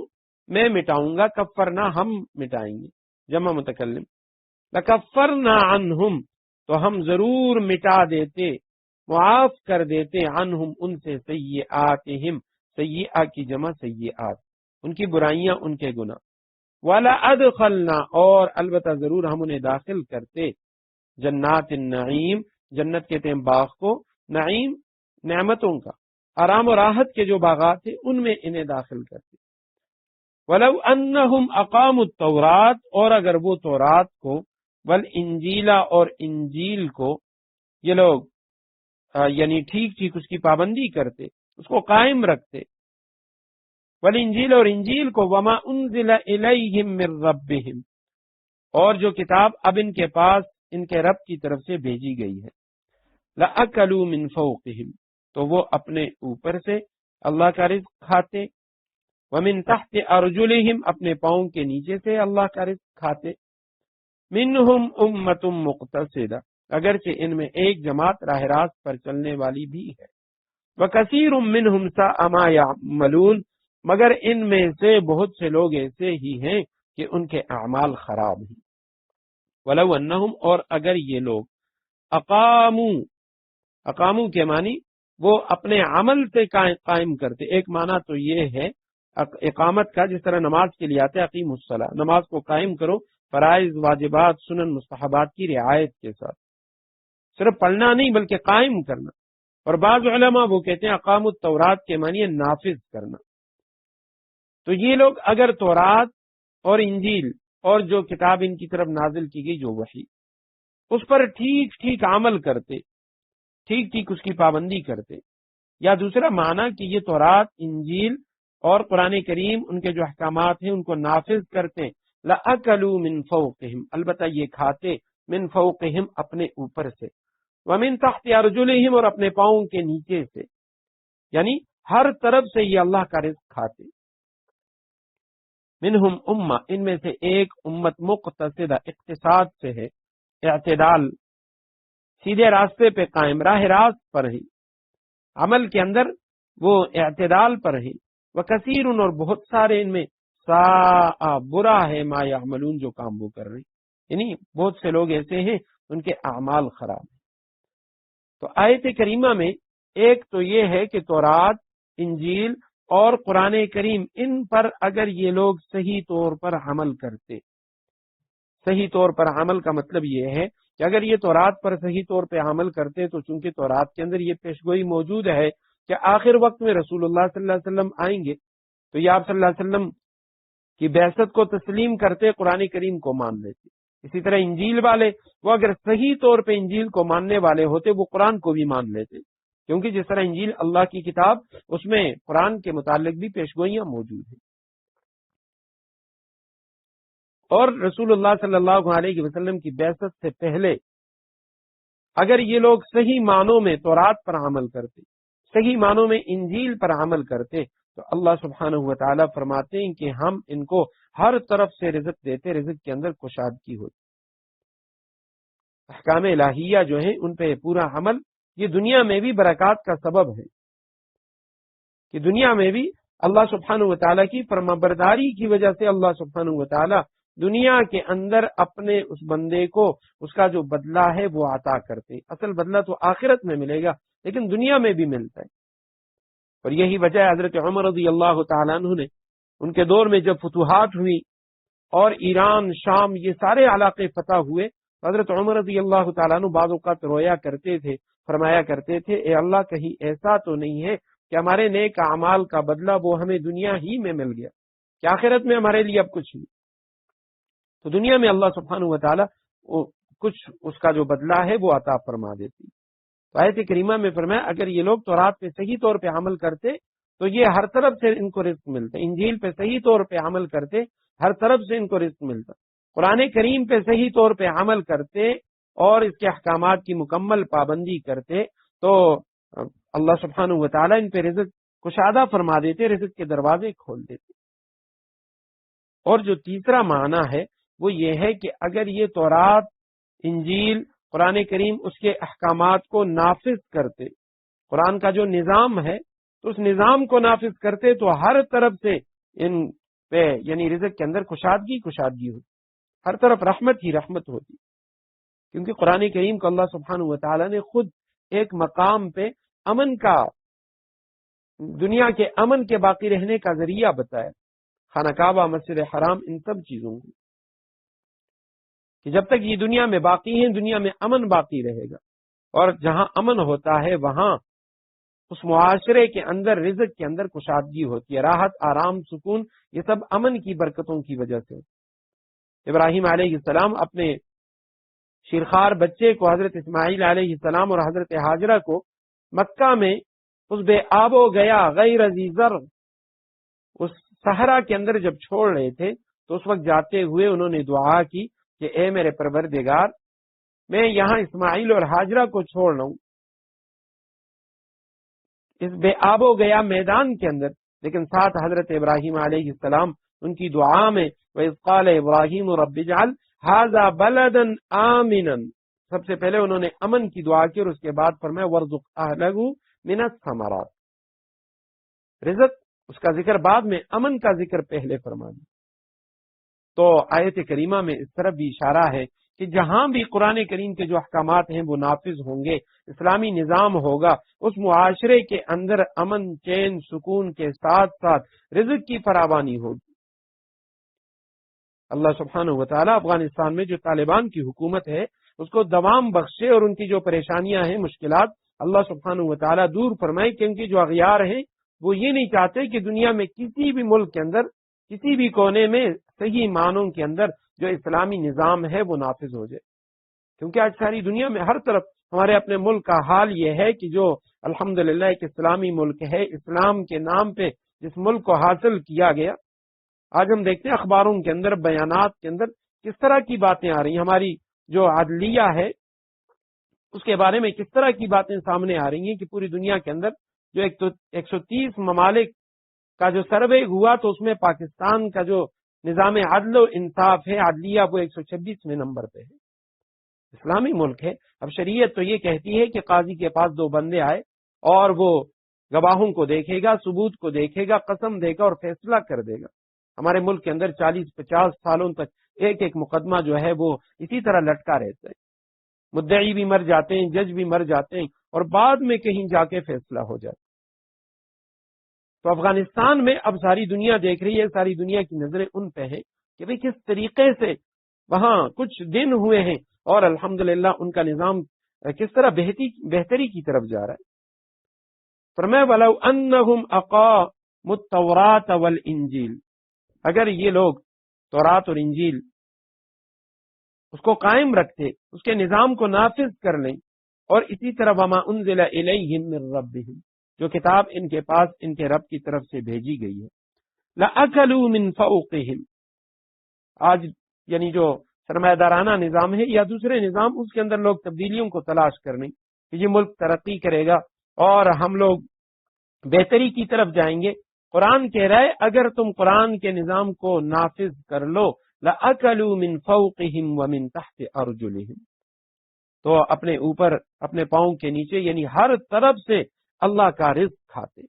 میں مٹاؤں گا، کفرنا ہم مٹائیں گے، جمع متکلم، لکفرنا عنہم تو ہم ضرور مٹا دیتے، معاف کر دیتے، عنہم ان سے، سیئاتہم سیئہ کی جمع سیئات، ان کی برائیاں، ان کے گناہ، وَلَأَدْخَلْنَا اور البتہ ضرور ہم انہیں داخل کرتے، جنات النعیم جنت کے تیم باغ کو، نعیم نعمتوں کا، آرام و راحت کے جو باغات تھے ان میں انہیں داخل کرتے۔ وَلَوْ أَنَّهُمْ أَقَامُوا التَّوْرَاةَ اور اگر وہ تورات کو، والانجیل اور انجیل کو، یہ لوگ یعنی ٹھیک اس کی پابندی کرتے، اس کو قائم رکھتے، والانجیل اور انجیل کو، وما انزل الیہم من ربہم اور جو کتاب اب ان کے پاس ان کے رب کی طرف سے بھیجی گئی ہے، لأکلوا من فوقہم تو وہ اپنے اوپر سے اللہ کا رزق کھاتے، ومن تحت ارجلہم اپنے پاؤں کے نیچے سے اللہ کا رزق کھاتے، منہم امۃ مقتصدہ اگرچہ ان میں ایک جماعت راہ راست پر چلنے والی بھی ہے، وکثیر منہم ساء ما یعملون مگر ان میں سے بہت سے لوگ ایسے ہی ہیں کہ ان کے اعمال خراب ہیں۔ ولو انہم اور اگر یہ لوگ اقامو کے معنی وہ اپنے عمل سے قائم کرتے، ایک معنی تو یہ ہے اقامت کا، جس طرح نماز کے لیے آتے اقیم الصلاۃ، نماز کو قائم کرو، فرائض واجبات سنن مستحبات کی رعایت کے ساتھ، صرف پڑھنا نہیں بلکہ قائم کرنا، اور بعض علماء وہ کہتے ہیں اقام التورات کے معنی ہے نافذ کرنا۔ تو یہ لوگ اگر تورات اور انجیل اور جو کتاب ان کی طرف نازل کی گئی جو وحی، اس پر ٹھیک عمل کرتے، ٹھیک اس کی پابندی کرتے، یا دوسرا معنی کہ یہ تورات، انجیل اور قرآن کریم ان کے جو احکامات ہیں ان کو نافذ کرتے، لَأَكَلُوا مِن فَوْقِهِمْ البتہ یہ کھاتے، من فوقہم اپنے اوپر سے، ومن تحت ارجلہم اور اپنے پاؤں کے نیچے سے، یعنی ہر طرف سے یہ اللہ کا رزق کھاتے۔ منہم امہ ان میں سے ایک امت مقتصدہ اقتصاد سے ہے، اعتدال، سیدھے راستے پہ قائم، راہ راست پر ہے، عمل کے اندر وہ اعتدال پر ہے، وکثیر اور بہت سارے ان میں ساء برا ہے، ما یعملون جو کام وہ کر رہے، یعنی بہت سے لوگ ایسے ہیں ان کے اعمال خراب ہیں۔ تو آیت کریمہ میں ایک تو یہ ہے کہ تورات، انجیل اور قرآن کریم ان پر اگر یہ لوگ صحیح طور پر عمل کرتے، صحیح طور پر عمل کا مطلب یہ ہے کہ اگر یہ تورات پر صحیح طور پہ عمل کرتے تو چونکہ تورات کے اندر یہ پیشگوئی موجود ہے کہ آخر وقت میں رسول اللہ صلی اللہ علیہ وسلم آئیں گے، تو یہ آپ صلی اللہ علیہ وسلم کی بعثت کو تسلیم کرتے، قرآن کریم کو مان لیتے۔ اسی طرح انجیل والے وہ اگر صحیح طور پہ انجیل کو ماننے والے ہوتے وہ قرآن کو بھی مان لیتے، کیونکہ جس طرح انجیل اللہ کی کتاب اس میں قرآن کے متعلق بھی پیشگوئیاں موجود ہیں۔ اور رسول اللہ صلی اللہ علیہ وسلم کی بعثت سے پہلے اگر یہ لوگ صحیح معنوں میں تورات پر عمل کرتے، صحیح معنوں میں انجیل پر عمل کرتے، تو اللہ سبحانہ و تعالیٰ فرماتے ہیں کہ ہم ان کو ہر طرف سے رزق دیتے، رزق کے اندر کشادگی ہوتی۔ احکام الہیہ جو ہیں ان پہ پورا عمل، یہ دنیا میں بھی برکات کا سبب ہے کہ دنیا میں بھی اللہ سبحانہ وتعالیٰ کی فرمانبرداری کی وجہ سے اللہ سبحانہ وتعالیٰ دنیا کے اندر اپنے اس بندے کو اس کا جو بدلہ ہے وہ عطا کرتے. اصل بدلہ تو آخرت میں ملے گا لیکن دنیا میں بھی ملتا ہے. اور یہی وجہ ہے حضرت عمر رضی اللہ تعالیٰ عنہ نے ان کے دور میں جب فتوحات ہوئی اور ایران، شام، یہ سارے علاقے فتح ہوئے، حضرت عمر رضی اللہ تعالیٰ عنہ بعض اوقات رویا کرتے تھے، فرمایا کرتے تھے اے اللہ کہیں ایسا تو نہیں ہے کہ ہمارے نیک اعمال کا بدلہ وہ ہمیں دنیا ہی میں مل گیا کہ آخرت میں ہمارے لیے اب کچھ نہیں. تو دنیا میں اللہ سبحانہ وتعالیٰ کچھ اس کا جو بدلہ ہے وہ عطا فرما دیتی. تو آیت کریمہ میں فرمایا اگر یہ لوگ تورات پہ صحیح طور پہ عمل کرتے تو یہ ہر طرف سے ان کو رزق ملتا. انجیل پہ صحیح طور پہ عمل کرتے ہر طرف سے ان کو رزق ملتا. قرآن کریم پہ صحیح طور پہ عمل کرتے اور اس کے احکامات کی مکمل پابندی کرتے تو اللہ سبحانہ وتعالیٰ ان پہ رزق کشادہ فرما دیتے، رزق کے دروازے کھول دیتے. اور جو تیسرا معنی ہے وہ یہ ہے کہ اگر یہ تورات، انجیل، قرآن کریم اس کے احکامات کو نافذ کرتے، قرآن کا جو نظام ہے تو اس نظام کو نافذ کرتے تو ہر طرف سے ان پہ یعنی رزق کے اندر کشادگی ہوتی، ہر طرف رحمت ہی رحمت ہوتی. کیونکہ قرآن کریم کو اللہ سبحانہ وتعالیٰ نے خود ایک مقام پہ امن کا، دنیا کے امن کے باقی رہنے کا ذریعہ بتایا، خانہ کعبہ، مسجد حرام، ان سب چیزوں کو کہ جب تک یہ دنیا میں باقی ہیں دنیا میں امن باقی رہے گا. اور جہاں امن ہوتا ہے وہاں اس معاشرے کے اندر رزق کے اندر کشادگی ہوتی ہے، راحت، آرام، سکون، یہ سب امن کی برکتوں کی وجہ سے. ابراہیم علیہ السلام اپنے شیرخوار بچے کو، حضرت اسماعیل علیہ السلام اور حضرت ہاجرہ کو مکہ میں اس بے آب و گیا غیر ذی زرع اس صحرا کے اندر جب چھوڑ رہے تھے تو اس وقت جاتے ہوئے انہوں نے دعا کی کہ اے میرے پروردگار، میں یہاں اسماعیل اور ہاجرہ کو چھوڑ رہا ہوں اس بے آب و گیا میدان کے اندر، لیکن ساتھ حضرت ابراہیم علیہ السلام ان کی دعا میں وَإِذْ قَالَ إِبْرَاهِيمُ رَبِّ اجْعَلْ هَٰذَا بَلَدًا آمِنًا، سب سے پہلے انہوں نے امن کی دعا کی اور اس کے بعد فرمایا وَارْزُقْ أَهْلَهُ مِنَ الثَّمَرَاتِ، رزق اس کا ذکر بعد میں، امن کا ذکر پہلے فرما دیا. تو آیت کریمہ میں اس طرف بھی اشارہ ہے کہ جہاں بھی قرآن کریم کے جو احکامات ہیں وہ نافذ ہوں گے، اسلامی نظام ہوگا، اس معاشرے کے اندر امن، چین، سکون کے ساتھ ساتھ رزق کی فراوانی ہوگی. اللہ سبحانہ وتعالیٰ افغانستان میں جو طالبان کی حکومت ہے اس کو دوام بخشے اور ان کی جو پریشانیاں ہیں، مشکلات، اللہ سبحانہ وتعالیٰ دور فرمائے، کیونکہ جو اغیار ہیں وہ یہ نہیں چاہتے کہ دنیا میں کسی بھی ملک کے اندر، کسی بھی کونے میں صحیح معنوں کے اندر جو اسلامی نظام ہے وہ نافذ ہو جائے. کیونکہ آج ساری دنیا میں ہر طرف ہمارے اپنے ملک کا حال یہ ہے کہ جو الحمدللہ ایک اسلامی ملک ہے، اسلام کے نام پہ جس ملک کو حاصل کیا گیا، آج ہم دیکھتے ہیں اخباروں کے اندر، بیانات کے اندر کس طرح کی باتیں آ رہی ہیں. ہماری جو عدلیہ ہے اس کے بارے میں کس طرح کی باتیں سامنے آ رہی ہیں کہ پوری دنیا کے اندر جو 130 ممالک کا جو سروے ہوا تو اس میں پاکستان کا جو نظام عدل و انصاف ہے، عدلیہ، وہ 126ویں نمبر پہ ہے. اسلامی ملک ہے. اب شریعت تو یہ کہتی ہے کہ قاضی کے پاس 2 بندے آئے اور وہ گواہوں کو دیکھے گا، ثبوت کو دیکھے گا، قسم دے گا اور فیصلہ کر دے گا. ہمارے ملک کے اندر 40-50 سالوں تک ایک مقدمہ جو ہے وہ اسی طرح لٹکا رہتا ہے. مدعی بھی مر جاتے ہیں، جج بھی مر جاتے ہیں اور بعد میں کہیں جا کے فیصلہ ہو جاتا ہے. تو افغانستان میں اب ساری دنیا دیکھ رہی ہے، ساری دنیا کی نظریں ان پہ ہیں کہ بھئی کس طریقے سے وہاں کچھ دن ہوئے ہیں اور الحمدللہ ان کا نظام کس طرح بہتری کی طرف جا رہا ہے. فرمایا وَلَوْ أَنَّهُمْ أَقَامُوا التَّوْرَاةَ وَالْإِنجِيلَ، اگر یہ لوگ تورات اور انجیل اس کو قائم رکھتے، اس کے نظام کو نافذ کر لیں، اور اسی طرح وَمَا أُنزِلَ إِلَيْهِم مِّن رَّبِّهِمْ، جو کتاب ان کے پاس ان کے رب کی طرف سے بھیجی گئی ہے، لَأَكَلُوا مِن فَوْقِهِمْ، آج یعنی جو سرمایہ دارانہ نظام ہے یا دوسرے نظام، اس کے اندر لوگ تبدیلیوں کو تلاش کرنے کہ یہ ملک ترقی کرے گا اور ہم لوگ بہتری کی طرف جائیں گے. قرآن کہہ رہا ہے اگر تم قرآن کے نظام کو نافذ کر لو، لَأَكَلُوا مِن فَوْقِهِمْ وَمِن تَحْتِ أَرْجُلِهِمْ، تو اپنے اوپر اپنے پاؤں کے نیچے یعنی ہر طرف سے اللہ کا رزق کھاتے۔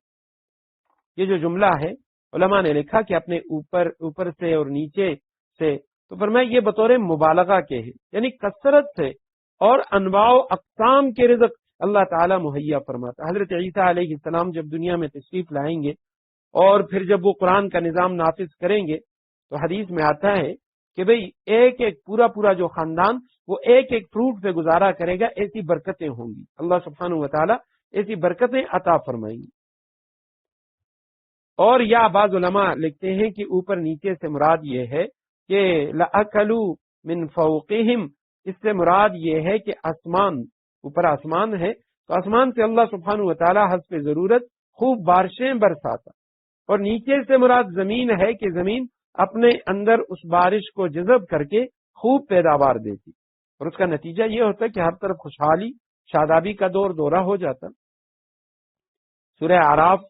یہ جو جملہ ہے علماء نے لکھا کہ اپنے اوپر سے اور نیچے سے، تو فرمایا یہ بطور مبالغہ کے ہے، یعنی کثرت سے اور انواع و اقسام کے رزق اللہ تعالی مہیا فرماتا۔ حضرت عیسیٰ علیہ السلام جب دنیا میں تشریف لائیں گے اور پھر جب وہ قرآن کا نظام نافذ کریں گے تو حدیث میں آتا ہے کہ بھئی ایک ایک پورا جو خاندان وہ ایک ایک فروٹ پہ گزارا کرے گا، ایسی برکتیں ہوں گی، اللہ سبحانہ و تعالی ایسی برکتیں عطا فرمائیں گی۔ اور یا بعض علماء لکھتے ہیں کہ اوپر نیچے سے مراد یہ ہے کہ لَأَكَلُوا مِن فَوْقِهِمْ، اس سے مراد یہ ہے کہ آسمان، اوپر آسمان ہے تو آسمان سے اللہ سبحانہ و تعالی حسب ضرورت خوب بارشیں برساتا، اور نیچے سے مراد زمین ہے کہ زمین اپنے اندر اس بارش کو جذب کر کے خوب پیداوار دیتی، اور اس کا نتیجہ یہ ہوتا ہے کہ ہر طرف خوشحالی شادابی کا دورہ ہو جاتا۔ سورہ اعراف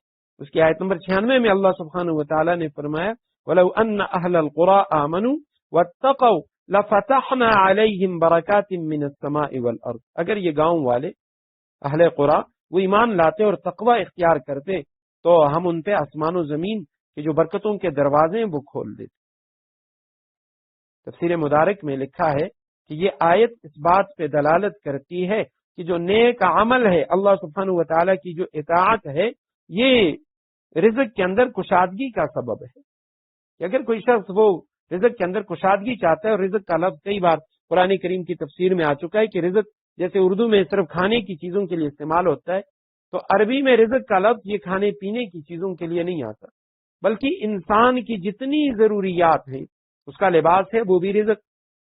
اس کی آیت نمبر 96 میں اللہ سبحانہ و تعالی نے فرمایا وَلَوْ أَنَّ أَهْلَ الْقُرَىٰ آمَنُوا وَاتَّقَوْا لَفَتَحْنَا عَلَيْهِمْ بَرَكَاتٍ مِّنَ السَّمَاءِ وَالْأَرْضِ، اگر یہ گاؤں والے اہل قرآ وہ ایمان لاتے اور تقوی اختیار کرتے تو ہم ان پہ آسمان و زمین کے جو برکتوں کے دروازے ہیں وہ کھول دیتے۔ تفسیر مدارک میں لکھا ہے کہ یہ آیت اس بات پہ دلالت کرتی ہے کہ جو نیک عمل ہے، اللہ سبحانہ و تعالیٰ کی جو اطاعت ہے، یہ رزق کے اندر کشادگی کا سبب ہے۔ کہ اگر کوئی شخص وہ رزق کے اندر کشادگی چاہتا ہے، اور رزق کا لفظ کئی بار قرآن کریم کی تفسیر میں آ چکا ہے کہ رزق جیسے اردو میں صرف کھانے کی چیزوں کے لیے استعمال ہوتا ہے، تو عربی میں رزق کا لفظ یہ کھانے پینے کی چیزوں کے لیے نہیں آتا، بلکہ انسان کی جتنی ضروریات ہیں، اس کا لباس ہے وہ بھی رزق،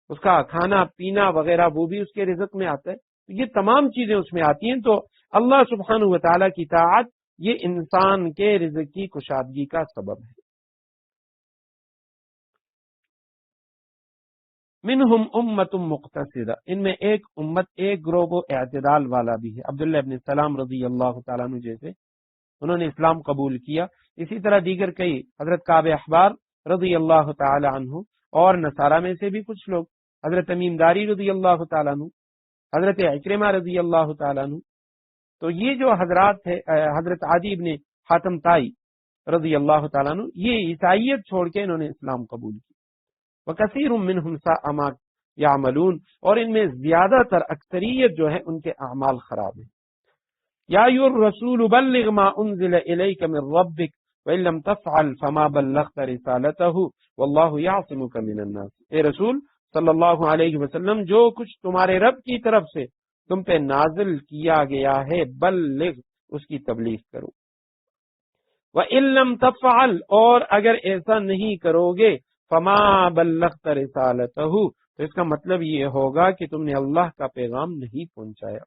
اس کا کھانا پینا وغیرہ وہ بھی اس کے رزق میں آتا ہے، تو یہ تمام چیزیں اس میں آتی ہیں۔ تو اللہ سبحانہ و تعالیٰ کی طاعت یہ انسان کے رزق کی کشادگی کا سبب ہے۔ منہم امت مقتصدہ، ان میں ایک امت، ایک گروہ اعتدال والا بھی ہے۔ عبداللہ ابن سلام رضی اللہ تعالیٰ عنہ جیسے انہوں نے اسلام قبول کیا، اسی طرح دیگر کئی، حضرت کعب احبار رضی اللہ تعالی عنہ، اور نصارہ میں سے بھی کچھ لوگ، حضرت تمیم داری رضی اللہ تعالیٰ عنہ، حضرت اکرمہ رضی اللہ تعالیٰ عنہ۔ تو یہ جو حضرات ہے، حضرت عدی ابن حاتم طائی رضی اللہ تعالیٰ عنہ، یہ عیسائیت چھوڑ کے انہوں نے اسلام قبول کیا۔ وَكَثِيرٌ مِّنْهُمْ سَاءَ مَا يَعْمَلُونَ، اور ان میں زیادہ تر اکثریت جو ہے ان کے اعمال خراب ہیں۔ یا ایھا الرسول بلغ ما انزل الیک من ربک وان لم تفعل فما بلغت رسالته واللہ یعصمک من الناس، اے رسول صلی اللہ علیہ وسلم جو کچھ تمہارے رب کی طرف سے تم پہ نازل کیا گیا ہے بلغ، اس کی تبلیغ کرو۔ وان لم تفعل، اور اگر ایسا نہیں کرو گے، فما بلغت رسالته، تو اس کا مطلب یہ ہوگا کہ تم نے اللہ کا پیغام نہیں پہنچایا۔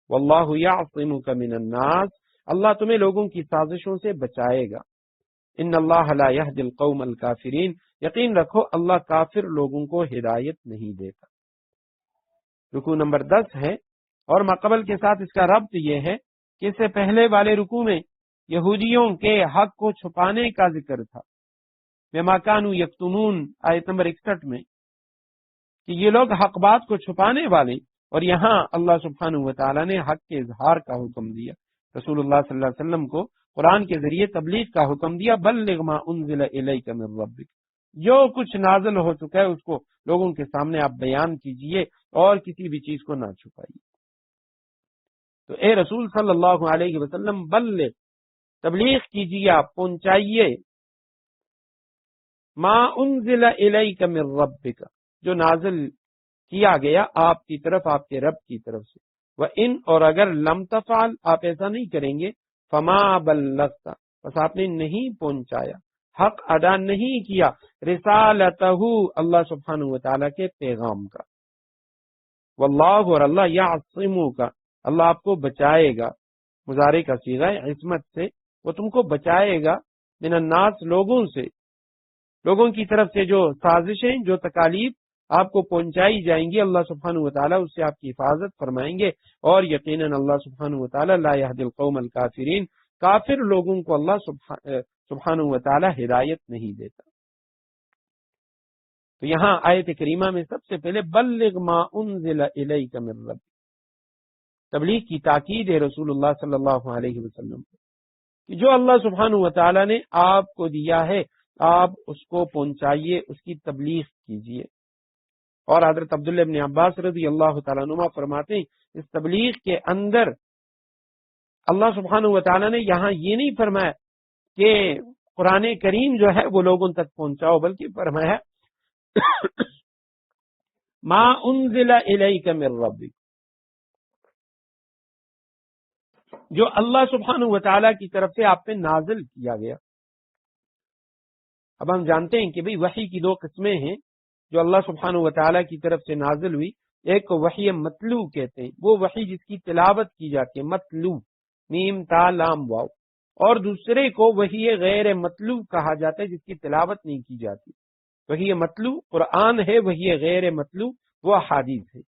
واللہ یعصمک من الناس، اللہ تمہیں لوگوں کی سازشوں سے بچائے گا۔ ان اللہ لا یہدی القوم الکافرین، یقین رکھو اللہ کافر لوگوں کو ہدایت نہیں دیتا۔ رکوع نمبر 10 ہے، اور ماقبل کے ساتھ اس کا ربط یہ ہے کہ اس سے پہلے والے رکوع میں یہودیوں کے حق کو چھپانے کا ذکر تھا، بما کانوا یکتمون، آیت نمبر 61 میں، کہ یہ لوگ حق بات کو چھپانے والے، اور یہاں اللہ سبحانہ و تعالیٰ نے حق کے اظہار کا حکم دیا، رسول اللہ صلی اللہ علیہ وسلم کو قرآن کے ذریعے تبلیغ کا حکم دیا، بلغ ما انزل الیک من ربک، جو کچھ نازل ہو چکا ہے اس کو لوگوں کے سامنے آپ بیان کیجئے اور کسی بھی چیز کو نہ چھپائیے۔ تو اے رسول صلی اللہ علیہ وسلم بلغ، تبلیغ کیجئے، آپ پہنچائیے، ما انزل الیک من ربک، جو نازل کیا گیا آپ کی طرف، آپ کے رب کی طرف سے۔ وَإِنْ، اور اگر لم تفعل، آپ ایسا نہیں کریں گے، فما بلغت، بس آپ نے نہیں پہنچایا، حق ادا نہیں کیا، رسالتہ، اللہ سبحانہ و تعالیٰ کے پیغام کا۔ واللہ، اور اللہ، یعصمک، اللہ آپ کو بچائے گا، مضارع کا صیغہ ہے عصمت سے، وہ تم کو بچائے گا، من الناس، لوگوں سے، لوگوں کی طرف سے جو سازشیں، جو تکالیف آپ کو پہنچائی جائیں گی، اللہ سبحانہ و تعالیٰ اس سے آپ کی حفاظت فرمائیں گے، اور یقیناً اللہ سبحانہ و تعالیٰ لا یہدی القوم الکافرین، کافر لوگوں کو اللہ سبحانہ و تعالیٰ ہدایت نہیں دیتا۔ تو یہاں آیت کریمہ میں سب سے پہلے بلغ ما انزل الیک من ربک، تبلیغ کی تاکید ہے رسول اللہ صلی اللہ علیہ وسلم کہ جو اللہ سبحانہ و تعالیٰ نے آپ کو دیا ہے آپ اس کو پہنچائیے، اس کی تبلیغ کیجیے۔ اور حضرت عبداللہ ابن عباس رضی اللہ تعالیٰ عنہما فرماتے ہیں اس تبلیغ کے اندر اللہ سبحانہ و تعالیٰ نے یہاں یہ نہیں فرمایا کہ قرآن کریم جو ہے وہ لوگوں تک پہنچاؤ، بلکہ فرمایا ما انزل الیک من ربک، جو اللہ سبحانہ و تعالیٰ کی طرف سے آپ پہ نازل کیا گیا۔ اب ہم جانتے ہیں کہ بھئی وحی کی دو قسمیں ہیں جو اللہ سبحانہ و تعالیٰ کی طرف سے نازل ہوئی، ایک کو وحی متلو کہتے ہیں، وہ وحی جس کی تلاوت کی جاتی ہے، متلو میم تا لام واو، اور دوسرے کو وحی غیر متلو کہا جاتا ہے جس کی تلاوت نہیں کی جاتی۔ وحی متلو قرآن ہے، وحی غیر متلو وہ حدیث ہے۔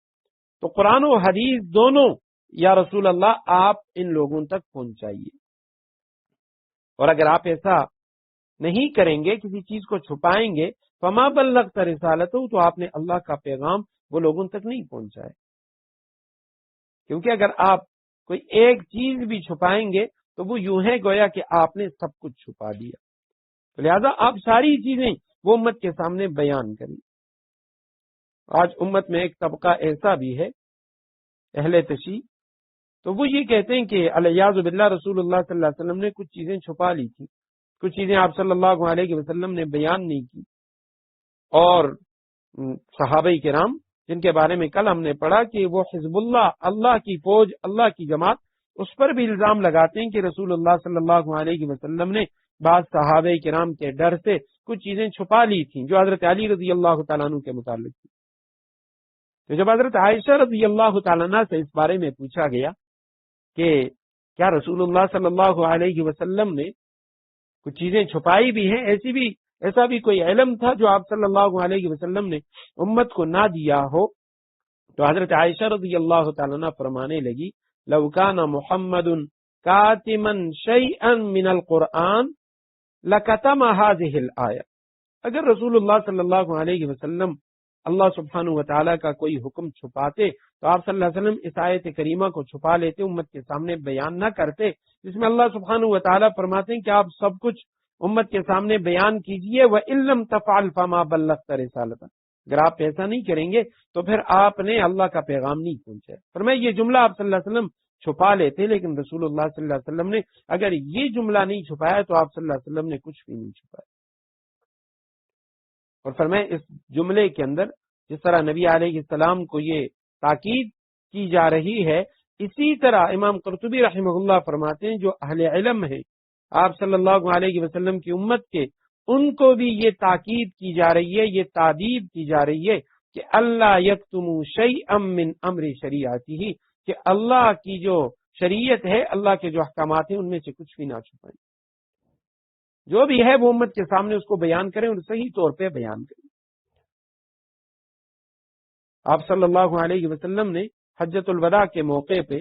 تو قرآن و حدیث دونوں یا رسول اللہ آپ ان لوگوں تک پہنچائیے، اور اگر آپ ایسا نہیں کریں گے، کسی چیز کو چھپائیں گے، فما بلغت رسالتہ، تو آپ نے اللہ کا پیغام وہ لوگوں تک نہیں پہنچائے، کیونکہ اگر آپ کوئی ایک چیز بھی چھپائیں گے تو وہ یوں ہے گویا کہ آپ نے سب کچھ چھپا دیا، تو لہذا آپ ساری چیزیں وہ امت کے سامنے بیان کریں۔ آج امت میں ایک طبقہ ایسا بھی ہے اہل تشیع، تو وہ یہ کہتے ہیں کہ الیاذ باللہ رسول اللہ صلی اللہ علیہ وسلم نے کچھ چیزیں چھپا لی تھی، کچھ چیزیں آپ صلی اللہ علیہ وسلم نے بیان نہیں کی، اور صحابہ کرام جن کے بارے میں کل ہم نے پڑھا کہ وہ حزب اللہ، اللہ کی فوج، اللہ کی جماعت، اس پر بھی الزام لگاتے ہیں کہ رسول اللہ صلی اللہ علیہ وسلم نے بعض صحابہ کرام کے ڈر سے کچھ چیزیں چھپا لی تھیں جو حضرت علی رضی اللہ تعالیٰ عنہ کے متعلق تھی۔ تو جب حضرت عائشہ رضی اللہ تعالیٰ عنہ سے اس بارے میں پوچھا گیا کہ کیا رسول اللہ صلی اللہ علیہ وسلم نے کچھ چیزیں چھپائی بھی ہیں، ایسا بھی کوئی علم تھا جو آپ صلی اللہ علیہ وسلم نے امت کو نہ دیا ہو، تو حضرت عائشہ رضی اللہ تعالیٰ عنہ فرمانے لگی لو کان محمد کاتما شیئا من القرآن لکتم هذه الآیہ، اگر رسول اللہ صلی اللہ علیہ وسلم اللہ سبحانہ و تعالیٰ کا کوئی حکم چھپاتے تو آپ صلی اللہ علیہ وسلم اس آیت کریمہ کو چھپا لیتے، امت کے سامنے بیان نہ کرتے، جس میں اللہ سبحانہ و تعالیٰ فرماتے ہیں کہ آپ سب کچھ امت کے سامنے بیان کیجئے، وَإِن لَّمْ تَفْعَلْ فَمَا بَلَّغْتَ رِسَالَتَهُ، اگر آپ ایسا نہیں کریں گے تو پھر آپ نے اللہ کا پیغام نہیں پہنچایا۔ فرمایا یہ جملہ آپ صلی اللہ علیہ وسلم چھپا لیتے، لیکن رسول اللہ صلی اللہ علیہ وسلم نے اگر یہ جملہ نہیں چھپایا تو آپ صلی اللہ علیہ وسلم نے کچھ بھی نہیں چھپایا۔ اور فرمایا اس جملے کے اندر جس طرح نبی علیہ السلام کو یہ تاکید کی جا رہی ہے، اسی طرح امام قرطبی رحمہ اللہ فرماتے ہیں جو اہل علم ہیں آپ صلی اللہ علیہ وسلم کی امت کے، ان کو بھی یہ تاکید کی جا رہی ہے، یہ تادیب کی جا رہی ہے کہ اللہ یکتموا شیئا من امر شریعتہ، کہ اللہ کی جو شریعت ہے، اللہ کے جو احکامات ہیں ان میں سے کچھ بھی نہ چھپائیں، جو بھی ہے وہ امت کے سامنے اس کو بیان کریں اور صحیح طور پہ بیان کریں۔ آپ صلی اللہ علیہ وسلم نے حجۃ الوداع کے موقع پہ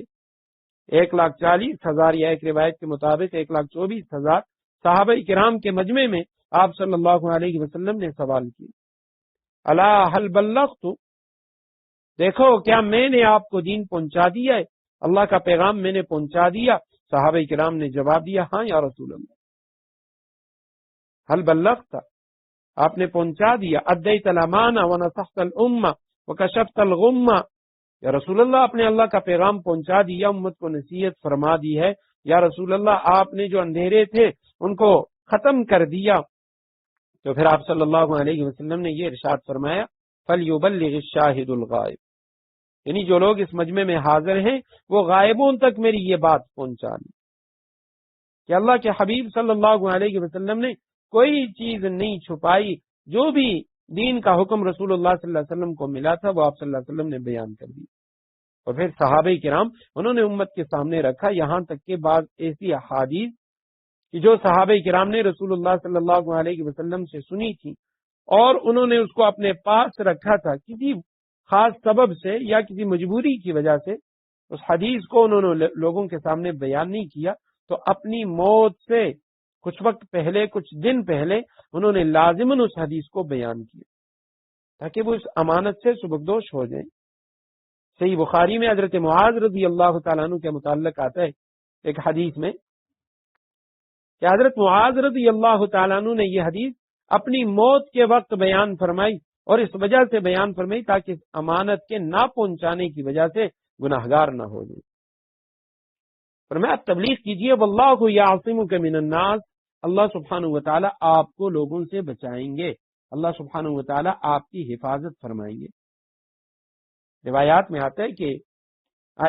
1,40,000 یا ایک روایت کے مطابق 1,24,000 صحابہ کرام کے مجمع میں آپ صلی اللہ علیہ وسلم نے سوال کیا، الا هل بلغت، دیکھو کیا میں نے آپ کو دین پہنچا دیا ہے، اللہ کا پیغام میں نے پہنچا دیا؟ صحابہ کرام نے جواب دیا ہاں یا رسول اللہ، هل بلغت، آپ نے پہنچا دیا، ادیت الامانہ ونصحت الامہ وکشفت الغمہ، یا رسول اللہ آپ نے اللہ کا پیغام پہنچا دیا، امت کو نصیحت فرما دی ہے، یا رسول اللہ آپ نے جو اندھیرے تھے ان کو ختم کر دیا۔ تو پھر آپ صلی اللہ علیہ وسلم نے یہ ارشاد فرمایا فَلْيُبَلِّغِ الشَّاهِدُ الْغَائِبُ، یعنی جو لوگ اس مجمع میں حاضر ہیں وہ غائبوں تک میری یہ بات پہنچا دی کہ اللہ کے حبیب صلی اللہ علیہ وسلم نے کوئی چیز نہیں چھپائی، جو بھی دین کا حکم رسول اللہ صلی اللہ علیہ وسلم کو ملا تھا وہ آپ صلی اللہ علیہ وسلم نے بیان کر دی۔ اور پھر صحابہ کرام انہوں نے امت کے سامنے رکھا، یہاں تک کہ بعض ایسی احادیث کہ جو صحابہ کرام نے رسول اللہ صلی اللہ علیہ وسلم سے سنی تھی اور انہوں نے اس کو اپنے پاس رکھا تھا، کسی خاص سبب سے یا کسی مجبوری کی وجہ سے اس حدیث کو انہوں نے لوگوں کے سامنے بیان نہیں کیا، تو اپنی موت سے کچھ وقت پہلے، کچھ دن پہلے انہوں نے لازماً اس حدیث کو بیان کیا تاکہ وہ اس امانت سے سبکدوش ہو جائیں۔ صحیح بخاری میں حضرت معاذ رضی اللہ تعالیٰ عنہ کے متعلق آتا ہے ایک حدیث میں کہ حضرت معاذ رضی اللہ تعالیٰ عنہ نے یہ حدیث اپنی موت کے وقت بیان فرمائی، اور اس وجہ سے بیان فرمائی تاکہ اس امانت کے نہ پہنچانے کی وجہ سے گناہگار نہ ہو جائے۔ فرمایا تبلیغ کیجیے، واللہ یعصمک من الناس، اللہ سبحانہ و تعالیٰ آپ کو لوگوں سے بچائیں گے، اللہ سبحانہ و تعالیٰ آپ کی حفاظت فرمائیں گے۔ روایات میں آتا ہے کہ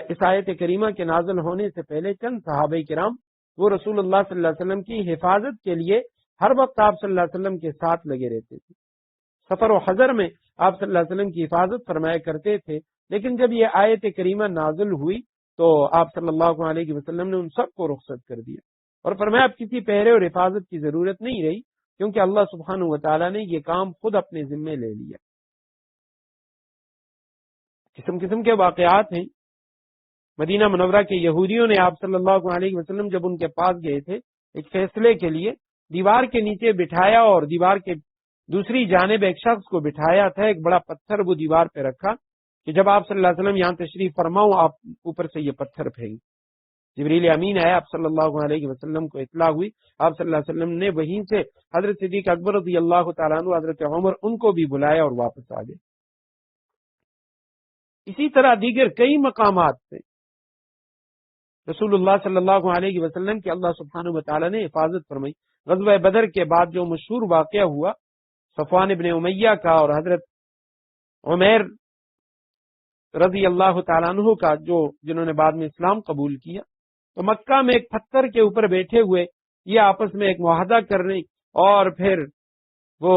اس آیت کریمہ کے نازل ہونے سے پہلے چند صحابہ کرام وہ رسول اللہ صلی اللہ علیہ وسلم کی حفاظت کے لیے ہر وقت آپ صلی اللہ علیہ وسلم کے ساتھ لگے رہتے تھے، سفر و حضر میں آپ صلی اللہ علیہ وسلم کی حفاظت فرمایا کرتے تھے، لیکن جب یہ آیت کریمہ نازل ہوئی تو آپ صلی اللہ علیہ وسلم نے ان سب کو رخصت کر دیا اور فرمایا اب کسی پہرے اور حفاظت کی ضرورت نہیں رہی، کیونکہ اللہ سبحانہ و تعالیٰ نے یہ کام خود اپنے ذمے لے لیا۔ قسم قسم کے واقعات ہیں۔ مدینہ منورہ کے یہودیوں نے آپ صلی اللہ علیہ وسلم جب ان کے پاس گئے تھے ایک فیصلے کے لیے، دیوار کے نیچے بٹھایا اور دیوار کے دوسری جانب ایک شخص کو بٹھایا تھا، ایک بڑا پتھر وہ دیوار پہ رکھا کہ جب آپ صلی اللہ علیہ وسلم یہاں تشریف فرماؤ آپ اوپر سے یہ پتھر پھینک۔ جبریل امین آیا، آپ صلی اللہ علیہ وسلم کو اطلاع ہوئی، آپ صلی اللہ علیہ وسلم نے وہیں سے حضرت صدیق اکبر رضی اللہ تعالیٰ عنہ، حضرت عمر، ان کو بھی بلایا اور واپس آ گئے۔ اسی طرح دیگر کئی مقامات سے رسول اللہ صلی اللہ علیہ وسلم کے اللہ سبحانہ و تعالیٰ نے حفاظت فرمائی۔ غزوہ بدر کے بعد جو مشہور واقعہ ہوا صفوان ابن امیہ کا اور حضرت عمیر رضی اللہ تعالیٰ عنہ کا، جنہوں نے بعد میں اسلام قبول کیا، تو مکہ میں ایک پتھر کے اوپر بیٹھے ہوئے یہ آپس میں ایک معاہدہ کرنے اور پھر وہ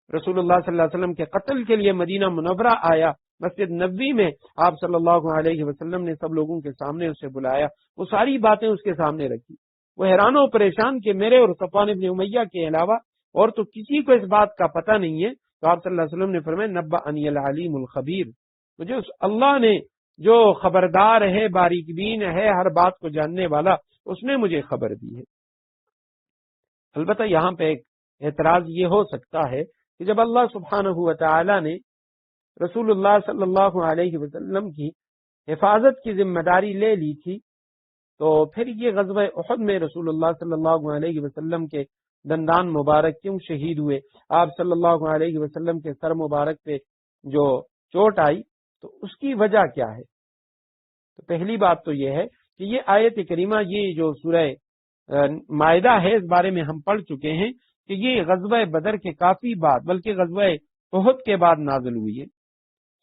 رسول اللہ صلی اللہ علیہ وسلم کے قتل کے لیے مدینہ منورہ آیا، مسجد نبوی میں آپ صلی اللہ علیہ وسلم نے سب لوگوں کے سامنے اسے بلایا، وہ ساری باتیں اس کے سامنے رکھی۔ وہ حیران و پریشان کہ میرے اور صفوان ابن امیہ کے علاوہ اور تو کسی کو اس بات کا پتہ نہیں ہے، تو آپ صلی اللہ علیہ وسلم نے فرمایا نبأنی العلیم الخبیر، مجھے اللہ نے جو خبردار ہے، باریک بین ہے، ہر بات کو جاننے والا، اس نے مجھے خبر دی ہے۔ البتہ یہاں پہ ایک اعتراض یہ ہو سکتا ہے کہ جب اللہ سبحانہ و تعالی نے رسول اللہ صلی اللہ علیہ وسلم کی حفاظت کی ذمہ داری لے لی تھی، تو پھر یہ غزوہ احد میں رسول اللہ صلی اللہ علیہ وسلم کے دندان مبارک کیوں شہید ہوئے؟ آپ صلی اللہ علیہ وسلم کے سر مبارک پہ جو چوٹ آئی تو اس کی وجہ کیا ہے؟ تو پہلی بات تو یہ ہے کہ یہ آیت کریمہ، یہ جو سورہ مائدہ ہے، اس بارے میں ہم پڑھ چکے ہیں کہ یہ غزوہ بدر کے کافی بعد، بلکہ غزوہ احد کے بعد نازل ہوئی ہے،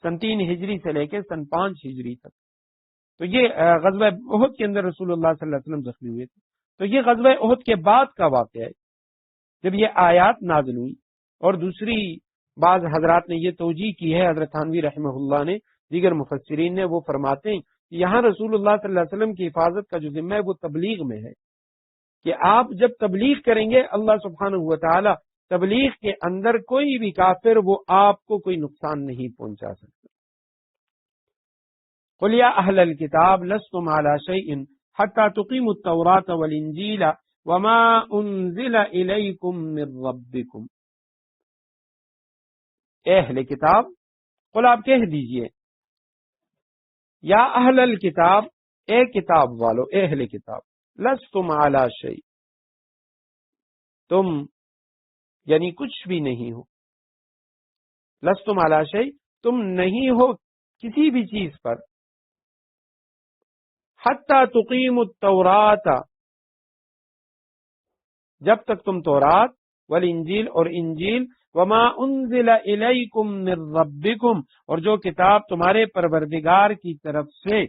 سن 3 ہجری سے لے کے سن 5 ہجری تک۔ تو یہ غزوہ احد کے اندر رسول اللہ صلی اللہ علیہ وسلم زخمی ہوئے تھے، تو یہ غزوہ احد کے بعد کا واقعہ ہے جب یہ آیات نازل ہوئی۔ اور دوسری بعض حضرات نے یہ توجیہ کی ہے، حضرت تھانوی رحمہ اللہ نے، دیگر مفسرین نے، وہ فرماتے ہیں کہ یہاں رسول اللہ صلی اللہ علیہ وسلم کی حفاظت کا جو ذمہ ہے وہ تبلیغ میں ہے، کہ آپ جب تبلیغ کریں گے اللہ سبحانہ و تعالی تبلیغ کے اندر کوئی بھی کافر وہ آپ کو کوئی نقصان نہیں پہنچا سکتا۔ قل یا اہل الکتاب لستم علی شیء حتی تقیموا التوراۃ والانجیل وما انزل الیکم من ربکم۔ اے اہل کتاب، قل آپ کہہ دیجئے، یا اہل الکتاب، اے کتاب والو، اے اہل کتاب، لستم علی شیء، تم یعنی کچھ بھی نہیں ہو، لستم علی شیء، تم نہیں ہو کسی بھی چیز پر، حتی تقیموا التوراۃ، جب تک تم تورات، والانجیل اور انجیل، وما انزل الیکم من ربکم، اور جو کتاب تمہارے پروردگار کی طرف سے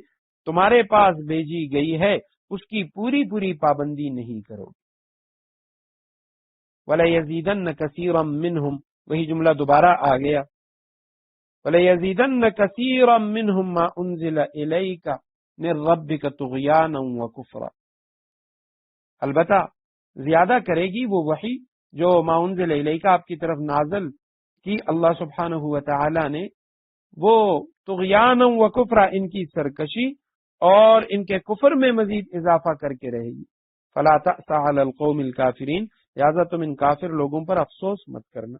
تمہارے پاس بھیجی گئی ہے اس کی پوری پوری پابندی نہیں کرو۔ وَلَيَزِيدَنَّ كَثِيرًا مِّنْهُمْ، وہی جملہ دوبارہ آ گیا، وَلَيَزِيدَنَّ كَثِيرًا مِّنْهُمْ مَا أُنزِلَ إِلَيْكَ مِن رَّبِّكَ طُغْيَانًا وَكُفْرًا، البتہ زیادہ کرے گی وہ وحی جو ما انزل الیک آپ کی طرف نازل کی اللہ سبحانہ و تعالی نے، وہ طغیانا و کفرا، ان کی سرکشی اور ان کے کفر میں مزید اضافہ کر کے رہے گی۔ فلا تأس علی القوم الکافرین، لہذا تم ان کافر لوگوں پر افسوس مت کرنا۔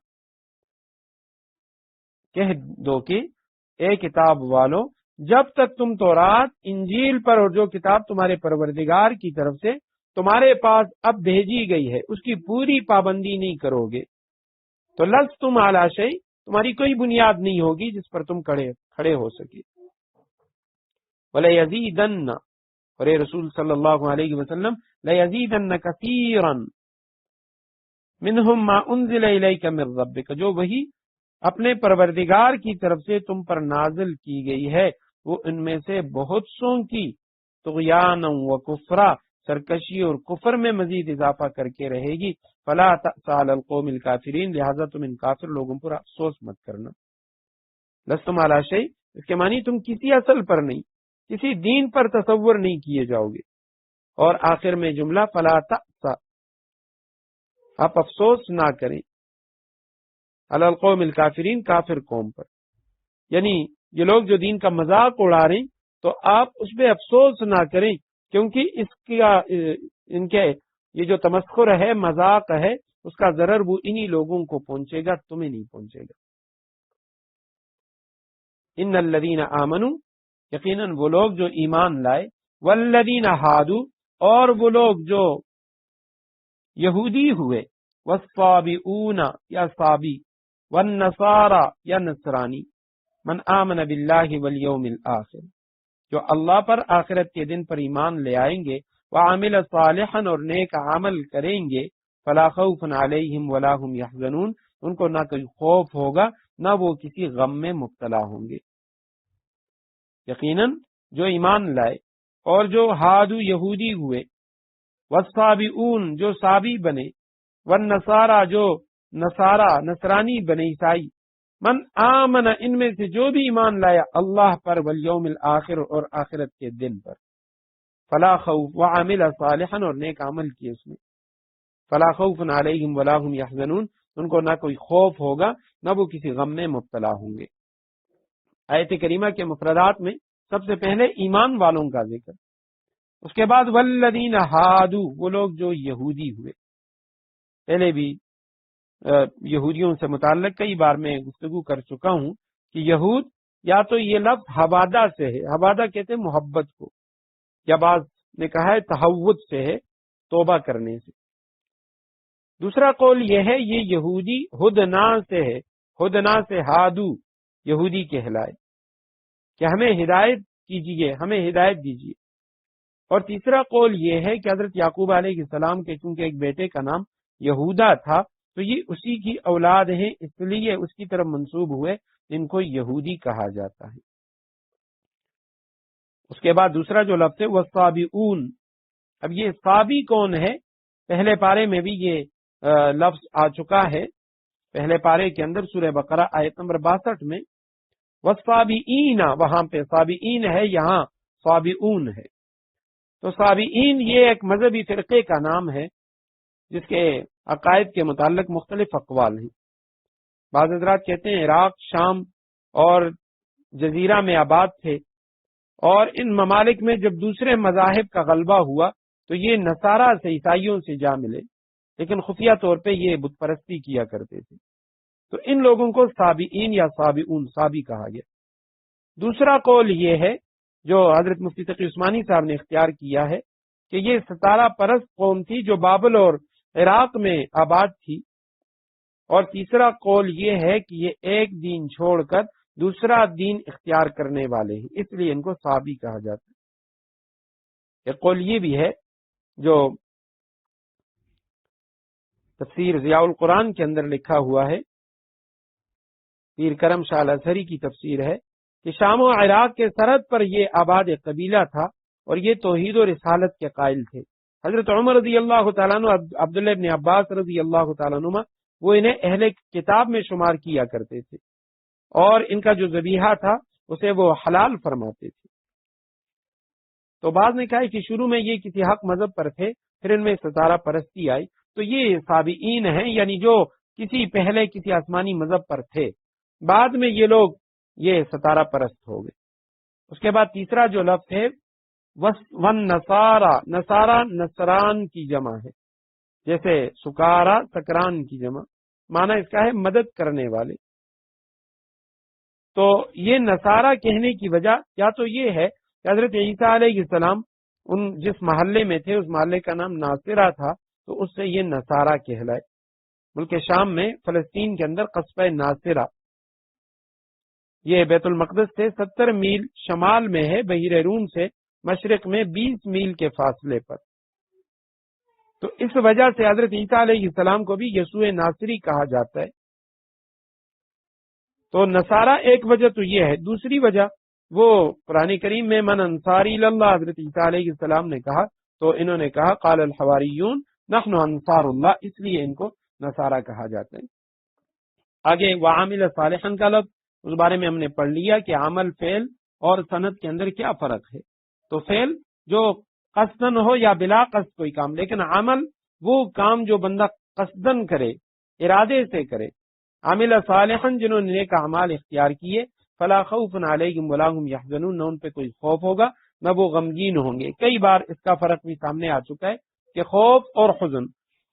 کہہ دو کہ اے کتاب والو، جب تک تم تورات، انجیل پر اور جو کتاب تمہارے پروردگار کی طرف سے تمہارے پاس اب بھیجی گئی ہے اس کی پوری پابندی نہیں کرو گے تو لستم علی شیء، تمہاری کوئی بنیاد نہیں ہوگی جس پر تم کھڑے ہو سکے۔ وَلَيَزِيدَنَّ، اور اے رسول صلی اللہ علیہ وسلم، لَيَزِيدَنَّ كَثِيرًا مِنْهُمْ مَا أُنزِلَ إِلَيْكَ مِنْ رَبِّكَ، جو وہی اپنے پروردگار کی طرف سے تم پر نازل کی گئی ہے وہ ان میں سے بہت سوں کی طغیانا و کفرا، سرکشی اور کفر میں مزید اضافہ کر کے رہے گی۔ فلا تأس علی القوم الکافرین، لہذا تم ان کافر لوگوں پر افسوس مت کرنا۔ لستم علی شیء، اس کے معنی تم کسی اصل پر نہیں، کسی دین پر تصور نہیں کیے جاؤ گے۔ اور آخر میں جملہ فلا تأس، آپ افسوس نہ کریں، علی القوم الکافرین، کافر قوم پر، یعنی یہ لوگ جو دین کا مذاق اڑا رہے ہیں تو آپ اس پہ افسوس نہ کریں، کیونکہ ان کے یہ جو تمسخر ہے، مذاق ہے، اس کا ضرر وہ انہی لوگوں کو پہنچے گا، تمہیں نہیں پہنچے گا۔ ان الذین آمنوا، یقیناً وہ لوگ جو ایمان لائے، والذین ہادوا، اور وہ لوگ جو یہودی ہوئے، والصابئون یا صابی، والنصارى یا نصرانی، من آمن باللہ والیوم الآخر، جو اللہ پر، آخرت کے دن پر ایمان لے آئیں گے، وعامل صالحا، اور نیک عمل کریں گے، فلا خوف علیہم ولا هم یحزنون، ان کو نہ کوئی خوف ہوگا نہ وہ کسی غم میں مبتلا ہوں گے۔ یقیناً جو ایمان لائے اور جو ہادو یہودی ہوئے، والصابئون جو صابی بنے، والنصارى جو نصارہ نصرانی بنے، عیسائی، من آمن ان میں سے جو بھی ایمان لایا اللہ پر، والیوم الآخر اور آخرت کے دن پر، فلا خوف، وعمل صالحا اور نیک عمل کیے اس میں، فلا خوف علیہم ولا هم یحزنون، ان کو نہ کوئی خوف ہوگا نہ وہ کسی غم میں مبتلا ہوں گے۔ آیت کریمہ کے مفردات میں سب سے پہلے ایمان والوں کا ذکر، اس کے بعد والذین ہادو، وہ لوگ جو یہودی ہوئے۔ پہلے بھی یہودیوں سے متعلق کئی بار میں گفتگو کر چکا ہوں کہ یہود، یا تو یہ لفظ حبادہ سے ہے، حبادہ کہتے ہیں محبت کو، یا بعض نے کہا ہے تہود سے ہے، توبہ کرنے سے۔ دوسرا قول یہ ہے یہ یہودی ہدنا سے ہے، ہدنا سے ہادو یہودی کہلائے کہ ہمیں ہدایت کیجیے، ہمیں ہدایت دیجیے۔ اور تیسرا قول یہ ہے کہ حضرت یعقوب علیہ السلام کے چونکہ ایک بیٹے کا نام یہودا تھا تو یہ اسی کی اولاد ہیں، اس لیے اس کی طرف منسوب ہوئے، ان کو یہودی کہا جاتا ہے۔ اس کے بعد دوسرا جو لفظ ہے وہ صابئون۔ اب یہ صابی کون ہے؟ پہلے پارے میں بھی یہ لفظ آ چکا ہے، پہلے پارے کے اندر سورہ بقرہ آیت نمبر 62 میں، والصابئین، وہاں پہ صابئین ہے، یہاں صابئون ہے۔ تو صابئین یہ ایک مذہبی فرقے کا نام ہے جس کے عقائد کے متعلق مختلف اقوال ہیں۔ بعض حضرات کہتے ہیں عراق، شام اور جزیرہ میں آباد تھے، اور ان ممالک میں جب دوسرے مذاہب کا غلبہ ہوا تو یہ نصارہ سے، عیسائیوں سے جا ملے، لیکن خفیہ طور پہ یہ بت پرستی کیا کرتے تھے، تو ان لوگوں کو صابئین یا صابئون، صابی کہا گیا۔ دوسرا قول یہ ہے جو حضرت مفتی تقی عثمانی صاحب نے اختیار کیا ہے کہ یہ ستارہ پرست قوم تھی جو بابل اور عراق میں آباد تھی، اور تیسرا قول یہ ہے کہ یہ ایک دین چھوڑ کر دوسرا دین اختیار کرنے والے ہیں، اس لیے ان کو صابی کہا جاتا ہے۔ ایک قول یہ بھی ہے جو تفسیر ضیاء القرآن کے اندر لکھا ہوا ہے، پیر کرم شاہ الازہری کی تفسیر ہے، کہ شام و عراق کے سرحد پر یہ آباد ایک قبیلہ تھا اور یہ توحید و رسالت کے قائل تھے۔ حضرت عمر رضی اللہ تعالیٰ عنہ، عبداللہ ابن عباس رضی اللہ تعالیٰ عنہ، وہ انہیں اہل کتاب میں شمار کیا کرتے تھے، اور ان کا جو ذبیحہ تھا اسے وہ حلال فرماتے تھے۔ تو بعض نے کہا کہ شروع میں یہ کسی حق مذہب پر تھے، پھر ان میں ستارہ پرستی آئی، تو یہ صابئین ہیں، یعنی جو کسی پہلے کسی آسمانی مذہب پر تھے، بعد میں یہ لوگ یہ ستارہ پرست ہو گئے۔ اس کے بعد تیسرا جو لفظ ہے والنصارى، نصارہ نصران کی جمع ہے، جیسے سکارا سکران کی جمع، معنی اس کا ہے مدد کرنے والے۔ تو یہ نصارہ کہنے کی وجہ یا تو یہ ہے کہ حضرت عیسیٰ علیہ السلام ان جس محلے میں تھے اس محلے کا نام ناصرہ تھا، تو اس سے یہ نصارہ کہلائے۔ ملک شام میں فلسطین کے اندر قصبہ ناصرہ، یہ بیت المقدس سے 70 میل شمال میں ہے، بحیرہ روم سے مشرق میں 20 میل کے فاصلے پر۔ تو اس وجہ سے حضرت عیسیٰ علیہ السلام کو بھی یسوع ناصری کہا جاتا ہے۔ تو نصارہ ایک وجہ تو یہ ہے، دوسری وجہ وہ قرآن کریم میں من انصاری اللہ، حضرت عیسیٰ علیہ السلام نے کہا تو انہوں نے کہا قال الحواریون نحن انصار اللہ، اس لیے ان کو نصارہ کہا جاتا ہے۔ آگے وعامل صالحا کا لفظ، اس بارے میں ہم نے پڑھ لیا کہ عمل، فعل اور سند کے اندر کیا فرق ہے۔ تو فعل جو قصدن ہو یا بلا قصد کوئی کام، لیکن عمل وہ کام جو بندہ قصدن کرے، ارادے سے کرے۔ عامل صالحا جنہوں نے نیک اعمال اختیار کیے، فلا خوف علیہم ولا هم یحزنون، نہ ان پہ کوئی خوف ہوگا نہ وہ غمگین ہوں گے۔ کئی بار اس کا فرق بھی سامنے آ چکا ہے کہ خوف اور حزن،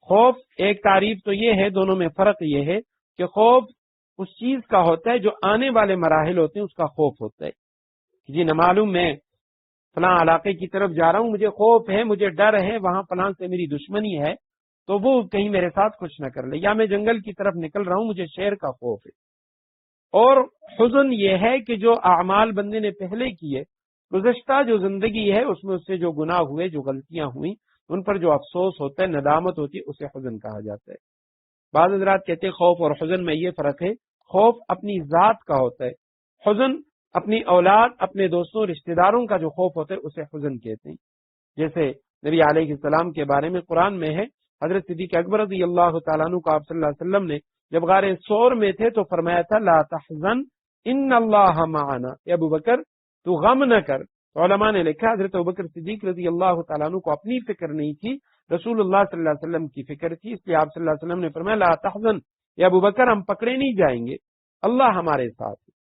خوف ایک تعریف تو یہ ہے، دونوں میں فرق یہ ہے کہ خوف اس چیز کا ہوتا ہے جو آنے والے مراحل ہوتے ہیں، اس کا خوف ہوتا ہے کہ جی نہ معلوم میں فلاں علاقے کی طرف جا رہا ہوں، مجھے خوف ہے، مجھے ڈر ہے، وہاں فلاں سے میری دشمنی ہے تو وہ کہیں میرے ساتھ کچھ نہ کر لے، یا میں جنگل کی طرف نکل رہا ہوں، مجھے شیر کا خوف ہے۔ اور حزن یہ ہے کہ جو اعمال بندے نے پہلے کیے، گزشتہ جو زندگی ہے اس میں اس سے جو گناہ ہوئے، جو غلطیاں ہوئیں، ان پر جو افسوس ہوتا ہے، ندامت ہوتی ہے، اسے حزن کہا جاتا ہے۔ بعض حضرات کہتے ہیں خوف اور حزن میں یہ فرق ہے، خوف اپنی ذات کا ہوتا ہے، حزن اپنی اولاد، اپنے دوستوں، رشتہ داروں کا جو خوف ہوتا ہے اسے حزن کہتے ہیں۔ جیسے نبی علیہ السلام کے بارے میں قرآن میں ہے، حضرت صدیق اکبر رضی اللہ تعالیٰ عنہ کو آپ صلی اللہ علیہ وسلم نے جب غار ثور میں تھے تو فرمایا تھا لا تحزن ان اللہ معنا، اے ابو بکر تو غم نہ کر۔ تو علماء نے لکھا حضرت ابوبکر صدیق رضی اللہ تعالیٰ عنہ کو اپنی فکر نہیں تھی، رسول اللہ صلی اللہ علیہ وسلم کی فکر تھی، اس لیے آپ صلی اللہ علیہ وسلم نے فرمایا لا تحزن، اے ابو بکر ہم پکڑے نہیں جائیں گے، اللہ ہمارے ساتھ ہے۔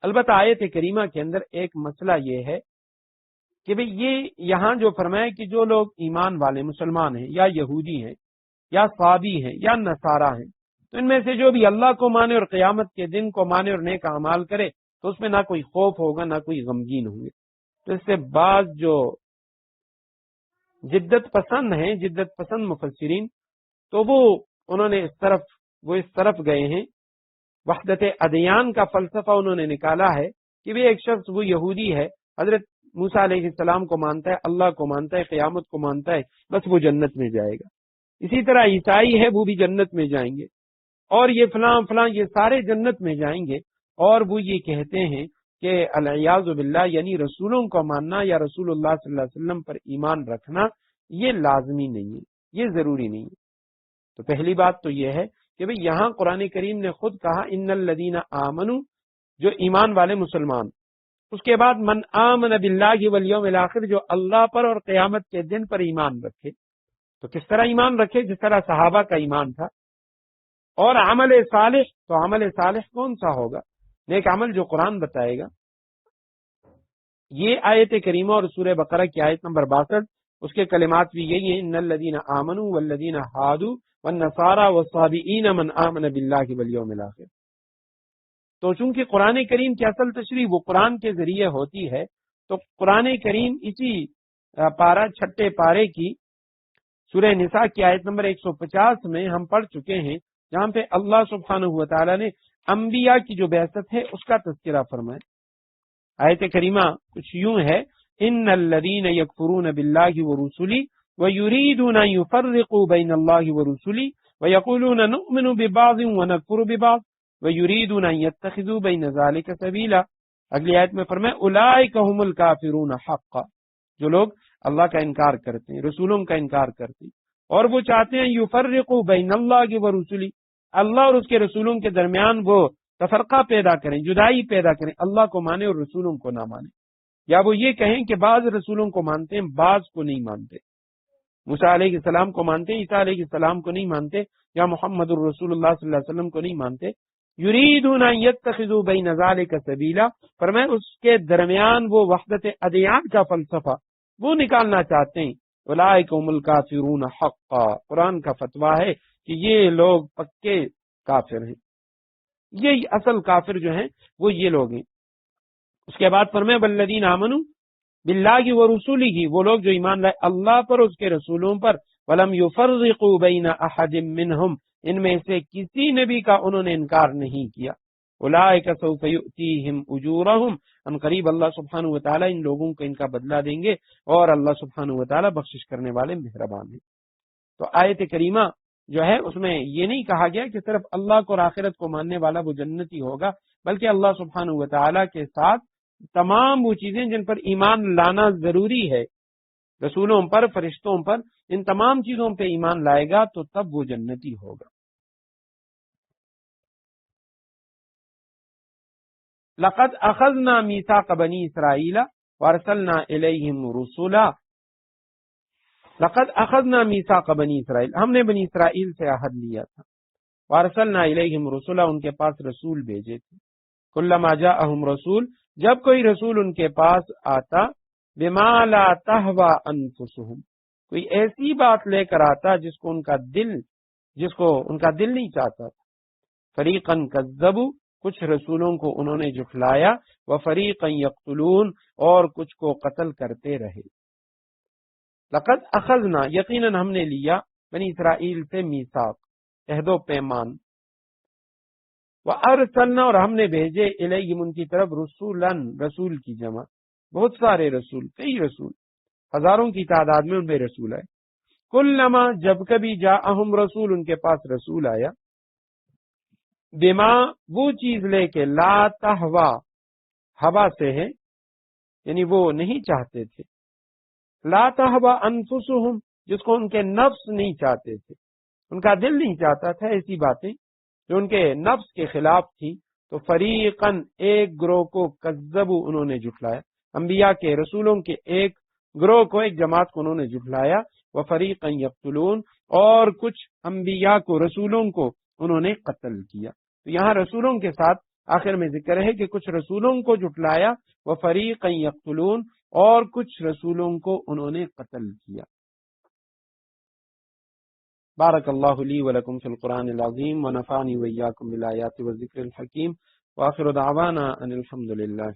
البتہ آیت کریمہ کے اندر ایک مسئلہ یہ ہے کہ بھئی یہ یہاں جو فرمایا کہ جو لوگ ایمان والے مسلمان ہیں یا یہودی ہیں یا صابی ہیں یا نصارہ ہیں، تو ان میں سے جو بھی اللہ کو مانے اور قیامت کے دن کو مانے اور نیک اعمال کرے تو اس میں نہ کوئی خوف ہوگا نہ کوئی غمگین ہوں گے۔ تو اس سے بعض جو جدت پسند ہیں، جدت پسند مفسرین، تو وہ انہوں نے اس طرف گئے ہیں، وحدت ادیان کا فلسفہ انہوں نے نکالا ہے کہ بھی ایک شخص وہ یہودی ہے، حضرت موسیٰ علیہ السلام کو مانتا ہے، اللہ کو مانتا ہے، قیامت کو مانتا ہے، بس وہ جنت میں جائے گا۔ اسی طرح عیسائی ہے، وہ بھی جنت میں جائیں گے، اور یہ فلاں فلاں یہ سارے جنت میں جائیں گے، اور وہ یہ کہتے ہیں کہ العیاذ باللہ یعنی رسولوں کو ماننا یا رسول اللہ صلی اللہ علیہ وسلم پر ایمان رکھنا یہ لازمی نہیں ہے، یہ ضروری نہیں ہے۔ تو پہلی بات تو یہ ہے کہ بھئی یہاں قرآن کریم نے خود کہا ان الذین آمنوا، جو ایمان والے مسلمان، اس کے بعد من آمن باللہ والیوم الاخر، جو اللہ پر اور قیامت کے دن پر ایمان رکھے۔ تو کس طرح ایمان رکھے؟ جس طرح صحابہ کا ایمان تھا۔ اور عمل صالح، تو عمل صالح کون سا ہوگا؟ نیک عمل جو قرآن بتائے گا۔ یہ آیت کریمہ اور سورہ بقرہ کی آیت نمبر 62، اس کے کلمات بھی یہی ہیں ان الذین آمنوا والذین ہادوا والنصارى والصابئین من آمن باللہ والیوم الاخر۔ تو چونکہ قرآن کریم کی اصل تشریح وہ قرآن کے ذریعے ہوتی ہے، تو قرآن کریم اسی پارہ چھٹے پارے کی سورہ نساء کی آیت نمبر 150 میں ہم پڑھ چکے ہیں، جہاں پہ اللہ سبحانہ و تعالی نے انبیاء کی جو بعثت ہے اس کا تذکرہ فرمایا۔ آیت کریمہ کچھ یوں ہے ان الذین یکفرون باللہ ورسلہ ویریدون ان یفرقوا بین اللہ ورسلہ ویقولون نؤمن ببعض ونکفر ببعض ویریدون ان یتخذوا بین ذلک سبیلا۔ اگلی آیت میں فرمایا اولئک هم الکافرون حقا، جو لوگ اللہ کا انکار کرتے ہیں، رسولوں کا انکار کرتے ہیں، اور وہ چاہتے ہیں یفرقوا بین اللہ ورسلہ، اللہ اور اس کے رسولوں کے درمیان وہ تفرقہ پیدا کریں، جدائی پیدا کریں، اللہ کو مانے اور رسولوں کو نہ مانے، یا وہ یہ کہیں کہ بعض رسولوں کو مانتے ہیں بعض کو نہیں مانتے، موسیٰ علیہ السلام کو مانتے ہیں، عیسیٰ علیہ السلام کو نہیں مانتے، یا محمد الرسول اللہ صلی اللہ علیہ وسلم کو نہیں مانتے۔ یریدون ان یتخذوا بین ذلک سبیلا، فرمایا اس کے درمیان وہ وحدت ادیان کا فلسفہ وہ نکالنا چاہتے ہیں۔ اولئک هم الکافرون حقا، قرآن کا فتویٰ ہے کہ یہ لوگ پکے کافر ہیں۔ یہی اصل کافر جو ہیں وہ یہ لوگ ہیں۔ اس کے بعد فرمائے والذین آمنوا باللہ ورسولہ، وہ لوگ جو ایمان لائے اللہ پر اور اس کے رسولوں پر، ولم یفرقوا بین احد منہم، ان میں سے کسی نبی کا انہوں نے انکار نہیں کیا، اولئک سوف یؤتیہم اجورہم، ان قریب اللہ سبحانہ وتعالی ان لوگوں کو ان کا بدلہ دیں گے، اور اللہ سبحانہ وتعالی بخشش کرنے والے مہربان ہیں۔ تو آیت کریمہ جو ہے اس میں یہ نہیں کہا گیا کہ صرف اللہ کو اور آخرت کو ماننے والا وہ جنتی ہوگا، بلکہ اللہ سبحانہ وتعالی کے ساتھ تمام وہ چیزیں جن پر ایمان لانا ضروری ہے، رسولوں پر، فرشتوں پر، ان تمام چیزوں پہ ایمان لائے گا تو تب وہ جنتی ہوگا۔ لقد اخذنا میثاق بنی اسرائیل وارسلنا الیہم رسلا، لقد اخذنا میثاق بنی اسرائیل، ہم نے بنی اسرائیل سے عہد لیا تھا، وارسلنا الیہم رسلا، ان کے پاس رسول بھیجے تھے، کلما جاءہم رسول، جب کوئی رسول ان کے پاس آتا، بما لا تہوی انفسہم، کوئی ایسی بات لے کر آتا جس کو ان کا دل نہیں چاہتا تھا، فریقاً کذبوا، کچھ رسولوں کو انہوں نے جھٹلایا، وفریقاً یقتلون، اور کچھ کو قتل کرتے رہے۔ لقد اخذنا، یقیناً ہم نے لیا بنی اسرائیل سے میثاق، عہد و پیمان، وارسلنا، اور ہم نے بھیجے الیہم ان کی طرف رسولن، رسول کی جمع، بہت سارے رسول، کئی رسول، ہزاروں کی تعداد میں ان پہ رسول آئے، کلما، جب کبھی جاءہم رسول، ان کے پاس رسول آیا، بما، وہ چیز لے کے، لا تہوا، ہوا سے ہے یعنی وہ نہیں چاہتے تھے، لا تہوا انفسہم، جس کو ان کے نفس نہیں چاہتے تھے، ان کا دل نہیں چاہتا تھا ایسی باتیں جو ان کے نفس کے خلاف تھی، تو فریقاً، ایک گروہ کو، کذبوا، انہوں نے جھٹلایا، انبیاء کے، رسولوں کے ایک گروہ کو، ایک جماعت کو انہوں نے جھٹلایا، وفریقاً یقتلون، اور کچھ انبیاء کو، رسولوں کو انہوں نے قتل کیا۔ تو یہاں رسولوں کے ساتھ آخر میں ذکر ہے کہ کچھ رسولوں کو جھٹلایا، وفریقاً یقتلون، اور کچھ رسولوں کو انہوں نے قتل کیا۔ بارک اللہ لی ولکم فی القرآن العظیم ونفعنی وإیاکم بالآیات والذکر الحکیم، وآخر دعوانا ان الحمد للہ۔